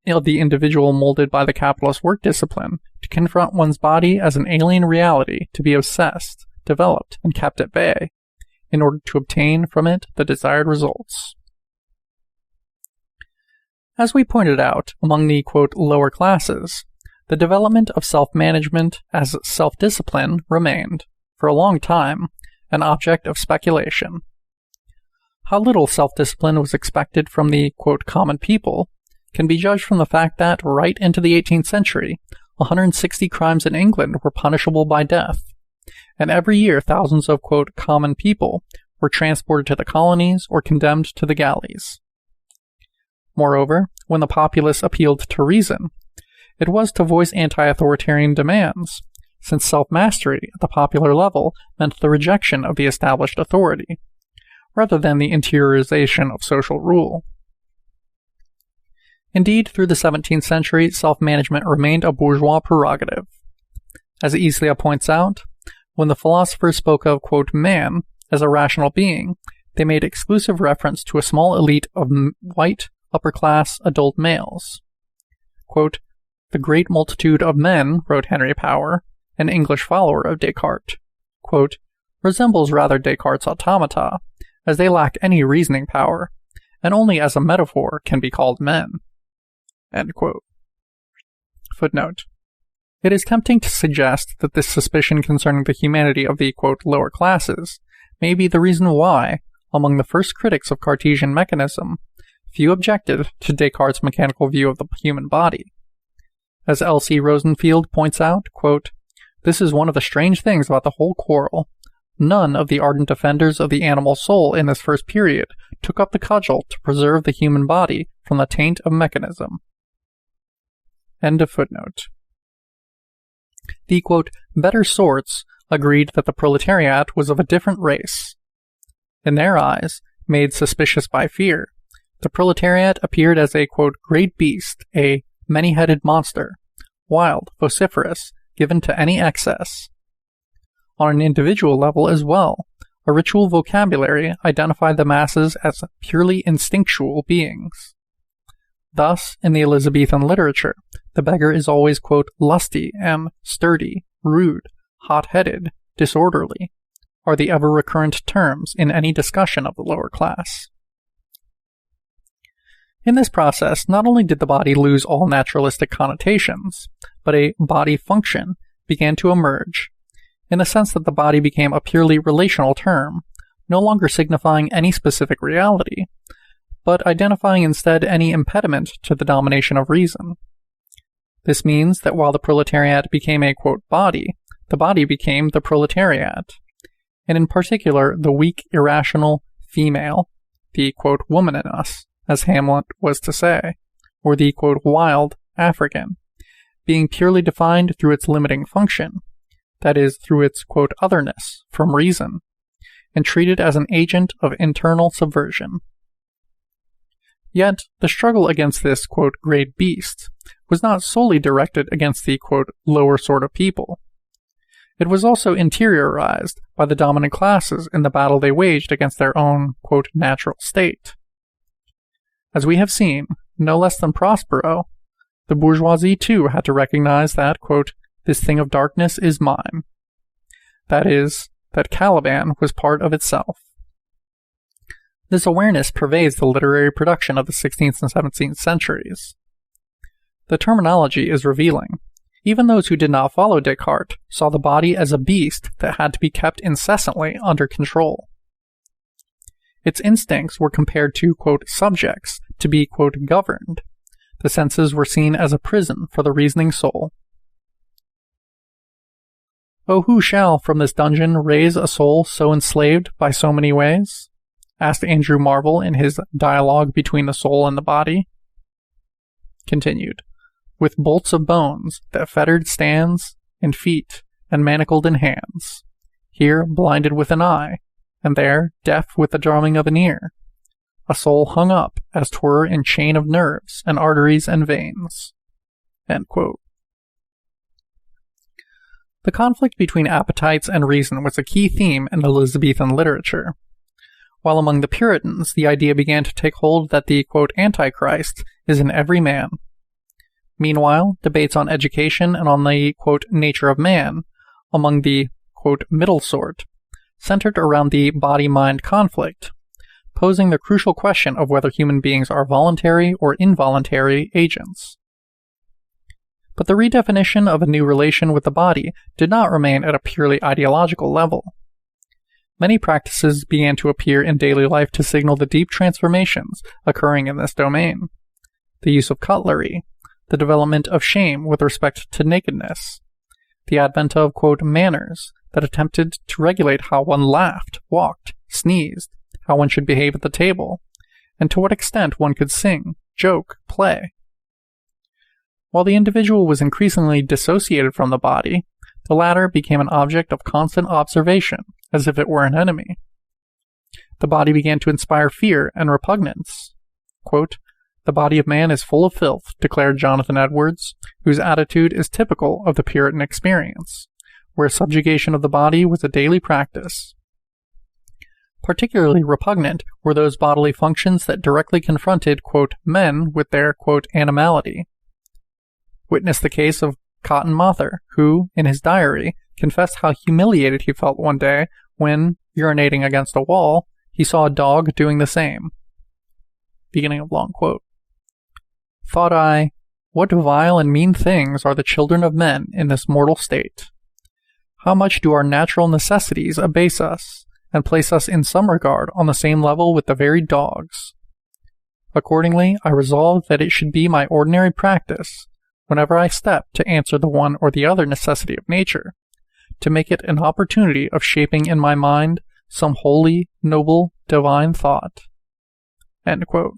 of the individual molded by the capitalist work discipline to confront one's body as an alien reality to be obsessed, developed, and kept at bay, in order to obtain from it the desired results. As we pointed out, among the, quote, lower classes, the development of self-management as self-discipline remained, for a long time, an object of speculation. How little self-discipline was expected from the, quote, common people can be judged from the fact that, right into the 18th century, 160 crimes in England were punishable by death, and every year thousands of, quote, common people were transported to the colonies or condemned to the galleys. Moreover, when the populace appealed to reason, it was to voice anti-authoritarian demands, since self-mastery at the popular level meant the rejection of the established authority, rather than the interiorization of social rule. Indeed, through the 17th century, self-management remained a bourgeois prerogative. As Silvia points out, when the philosophers spoke of, quote, man as a rational being, they made exclusive reference to a small elite of white, upper-class adult males. Quote, the great multitude of men, wrote Henry Power, an English follower of Descartes, quote, resembles rather Descartes' automata, as they lack any reasoning power, and only as a metaphor can be called men. End quote. Footnote. It is tempting to suggest that this suspicion concerning the humanity of the, quote, lower classes may be the reason why, among the first critics of Cartesian mechanism, few objected to Descartes' mechanical view of the human body. As L.C. Rosenfield points out, quote, this is one of the strange things about the whole quarrel. None of the ardent defenders of the animal soul in this first period took up the cudgel to preserve the human body from the taint of mechanism. End of footnote. The, quote, better sorts agreed that the proletariat was of a different race. In their eyes, made suspicious by fear, the proletariat appeared as a, quote, great beast, a many-headed monster, wild, vociferous, given to any excess. On an individual level as well, a ritual vocabulary identified the masses as purely instinctual beings. Thus, in the Elizabethan literature, the beggar is always, quote, lusty and sturdy, rude, hot-headed, disorderly, are the ever-recurrent terms in any discussion of the lower class. In this process, not only did the body lose all naturalistic connotations, but a body function began to emerge, in the sense that the body became a purely relational term, no longer signifying any specific reality, but identifying instead any impediment to the domination of reason. This means that while the proletariat became a, quote, body, the body became the proletariat, and in particular the weak, irrational female, the, quote, woman in us, as Hamlet was to say, or the, quote, wild African, being purely defined through its limiting function, that is, through its, quote, otherness from reason, and treated as an agent of internal subversion. Yet, the struggle against this, quote, great beast was not solely directed against the, quote, lower sort of people. It was also interiorized by the dominant classes in the battle they waged against their own, quote, natural state. As we have seen, no less than Prospero, the bourgeoisie too had to recognize that, quote, this thing of darkness is mine. That is, that Caliban was part of itself. This awareness pervades the literary production of the 16th and 17th centuries. The terminology is revealing. Even those who did not follow Descartes saw the body as a beast that had to be kept incessantly under control. Its instincts were compared to, quote, subjects to be, quote, governed. The senses were seen as a prison for the reasoning soul. Oh, who shall from this dungeon raise a soul so enslaved by so many ways? Asked Andrew Marvell in his Dialogue Between the Soul and the Body. Continued. With bolts of bones that fettered stands and feet and manacled in hands, here blinded with an eye, and there deaf with the drumming of an ear, a soul hung up as 'twere in chain of nerves and arteries and veins. End quote. The conflict between appetites and reason was a key theme in Elizabethan literature. While among the Puritans, the idea began to take hold that the, quote, Antichrist is in every man. Meanwhile, debates on education and on the, quote, nature of man, among the, quote, middle sort, centered around the body-mind conflict, posing the crucial question of whether human beings are voluntary or involuntary agents. But the redefinition of a new relation with the body did not remain at a purely ideological level. Many practices began to appear in daily life to signal the deep transformations occurring in this domain. The use of cutlery, the development of shame with respect to nakedness, the advent of, quote, manners that attempted to regulate how one laughed, walked, sneezed, how one should behave at the table, and to what extent one could sing, joke, play. While the individual was increasingly dissociated from the body, the latter became an object of constant observation, as if it were an enemy. The body began to inspire fear and repugnance. Quote, "The body of man is full of filth," declared Jonathan Edwards, whose attitude is typical of the Puritan experience, where subjugation of the body was a daily practice. Particularly repugnant were those bodily functions that directly confronted, quote, men with their, quote, animality. Witness the case of Cotton Mather, who, in his diary, confessed how humiliated he felt one day when, urinating against a wall, he saw a dog doing the same. Beginning of long quote. "Thought I, what vile and mean things are the children of men in this mortal state? How much do our natural necessities abase us, and place us in some regard on the same level with the very dogs? Accordingly, I resolved that it should be my ordinary practice, whenever I step to answer the one or the other necessity of nature, to make it an opportunity of shaping in my mind some holy, noble, divine thought." End quote.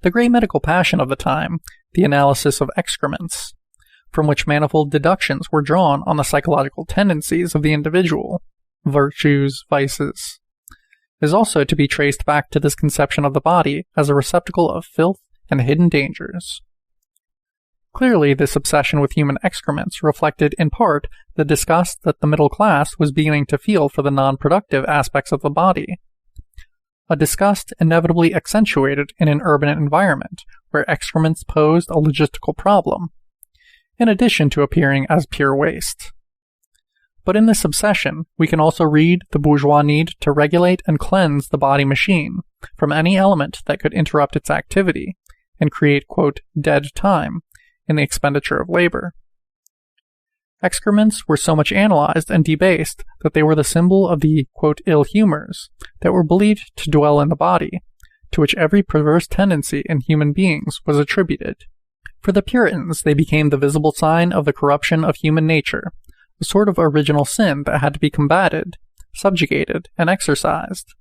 The great medical passion of the time, the analysis of excrements, from which manifold deductions were drawn on the psychological tendencies of the individual, virtues, vices, is also to be traced back to this conception of the body as a receptacle of filth and hidden dangers. Clearly, this obsession with human excrements reflected, in part, the disgust that the middle class was beginning to feel for the non-productive aspects of the body, a disgust inevitably accentuated in an urban environment where excrements posed a logistical problem, in addition to appearing as pure waste. But in this obsession, we can also read the bourgeois need to regulate and cleanse the body machine from any element that could interrupt its activity and create, quote, dead time in the expenditure of labor. Excrements were so much analyzed and debased that they were the symbol of the, quote, ill humors that were believed to dwell in the body, to which every perverse tendency in human beings was attributed. For the Puritans, they became the visible sign of the corruption of human nature, a sort of original sin that had to be combated, subjugated, and exorcised.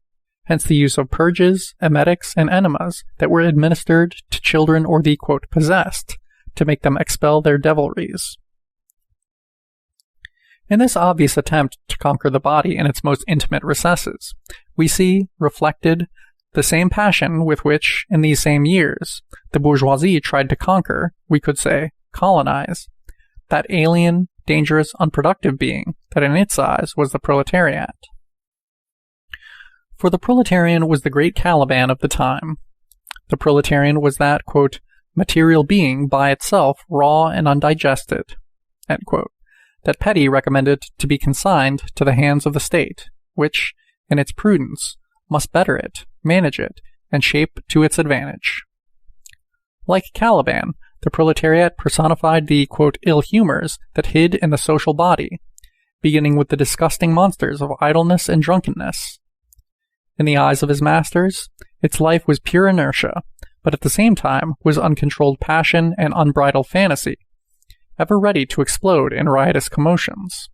Hence the use of purges, emetics, and enemas that were administered to children or the, quote, possessed, to make them expel their devilries. In this obvious attempt to conquer the body in its most intimate recesses, we see reflected the same passion with which, in these same years, the bourgeoisie tried to conquer, we could say, colonize, that alien, dangerous, unproductive being that in its eyes was the proletariat. For the proletarian was the great Caliban of the time. The proletarian was that, quote, material being by itself raw and undigested, end quote, that Petty recommended to be consigned to the hands of the state, which, in its prudence, must better it, manage it, and shape to its advantage. Like Caliban, the proletariat personified the, quote, ill humors that hid in the social body, beginning with the disgusting monsters of idleness and drunkenness. In the eyes of his masters, its life was pure inertia, but at the same time was uncontrolled passion and unbridled fantasy, ever ready to explode in riotous commotions.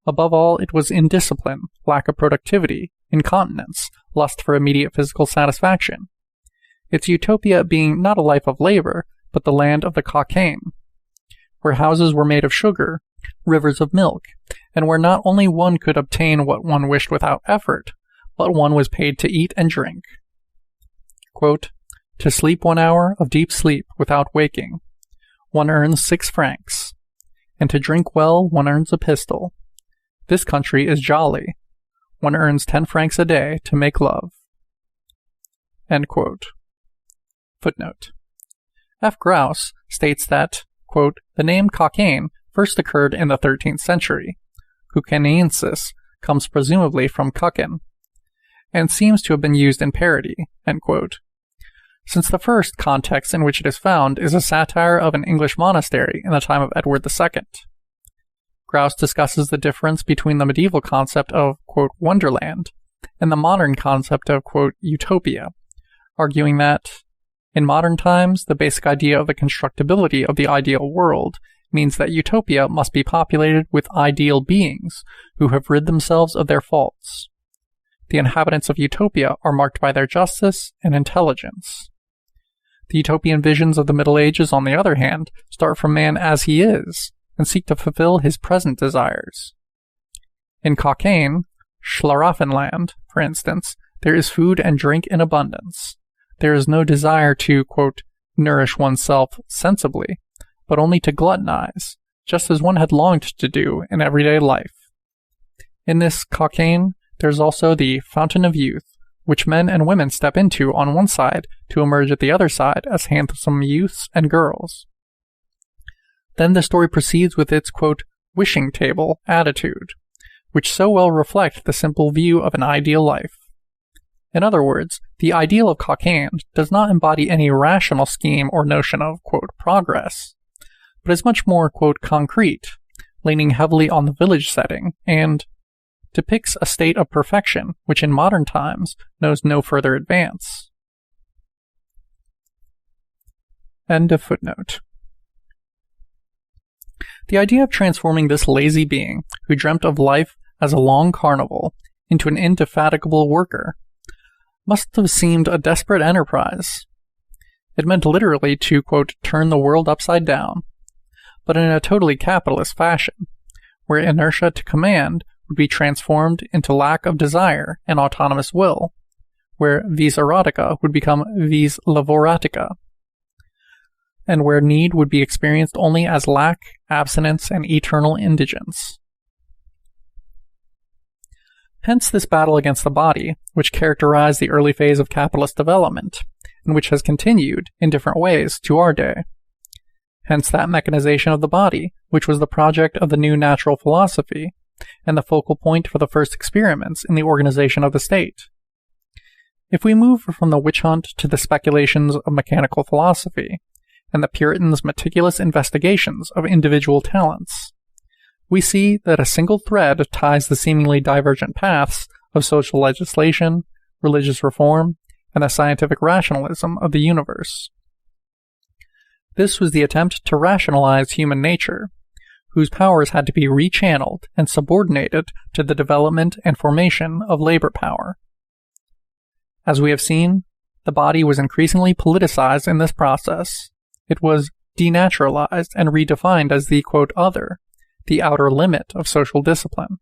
Above all, it was indiscipline, lack of productivity, incontinence, lust for immediate physical satisfaction, its utopia being not a life of labor, but the land of the cocaine, where houses were made of sugar, rivers of milk, and where not only one could obtain what one wished without effort, but one was paid to eat and drink. Quote, to sleep 1 hour of deep sleep without waking, one earns 6 francs, and to drink well one earns a pistol. This country is jolly. One earns 10 francs a day to make love. End quote. Footnote. F. Grouse states that, quote, the name cocaine first occurred in the 13th century. Cucaniensis comes presumably from cuckin, and seems to have been used in parody, end quote, since the first context in which it is found is a satire of an English monastery in the time of Edward II. Grouse discusses the difference between the medieval concept of, quote, wonderland and the modern concept of, quote, utopia, arguing that, in modern times, the basic idea of the constructibility of the ideal world means that utopia must be populated with ideal beings who have rid themselves of their faults. The inhabitants of utopia are marked by their justice and intelligence. The utopian visions of the Middle Ages, on the other hand, start from man as he is, and seek to fulfill his present desires. In Cockaigne, Schlaraffenland, for instance, there is food and drink in abundance. There is no desire to, quote, nourish oneself sensibly, but only to gluttonize, just as one had longed to do in everyday life. In this Cockaigne, there is also the fountain of youth, which men and women step into on one side to emerge at the other side as handsome youths and girls. Then the story proceeds with its, quote, wishing table attitude, which so well reflects the simple view of an ideal life. In other words, the ideal of Cockaigne does not embody any rational scheme or notion of, quote, progress, but is much more, quote, concrete, leaning heavily on the village setting, and depicts a state of perfection which in modern times knows no further advance. End of footnote. The idea of transforming this lazy being, who dreamt of life as a long carnival, into an indefatigable worker, must have seemed a desperate enterprise. It meant literally to, quote, turn the world upside down, but in a totally capitalist fashion, where inertia to command would be transformed into lack of desire and autonomous will, where vis erotica would become vis laboratica, and where need would be experienced only as lack, abstinence, and eternal indigence. Hence this battle against the body, which characterized the early phase of capitalist development, and which has continued, in different ways, to our day. Hence that mechanization of the body, which was the project of the new natural philosophy, and the focal point for the first experiments in the organization of the state. If we move from the witch hunt to the speculations of mechanical philosophy, and the Puritans' meticulous investigations of individual talents, we see that a single thread ties the seemingly divergent paths of social legislation, religious reform, and the scientific rationalism of the universe. This was the attempt to rationalize human nature, whose powers had to be rechanneled and subordinated to the development and formation of labor power. As we have seen, the body was increasingly politicized in this process. It was denaturalized and redefined as the, quote, other, the outer limit of social discipline.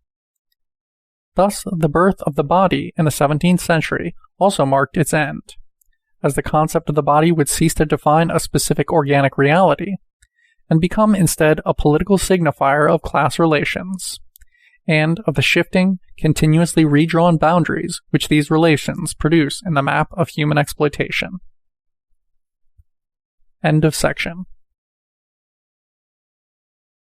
Thus, the birth of the body in the 17th century also marked its end, as the concept of the body would cease to define a specific organic reality, and become instead a political signifier of class relations, and of the shifting, continuously redrawn boundaries which these relations produce in the map of human exploitation. End of section.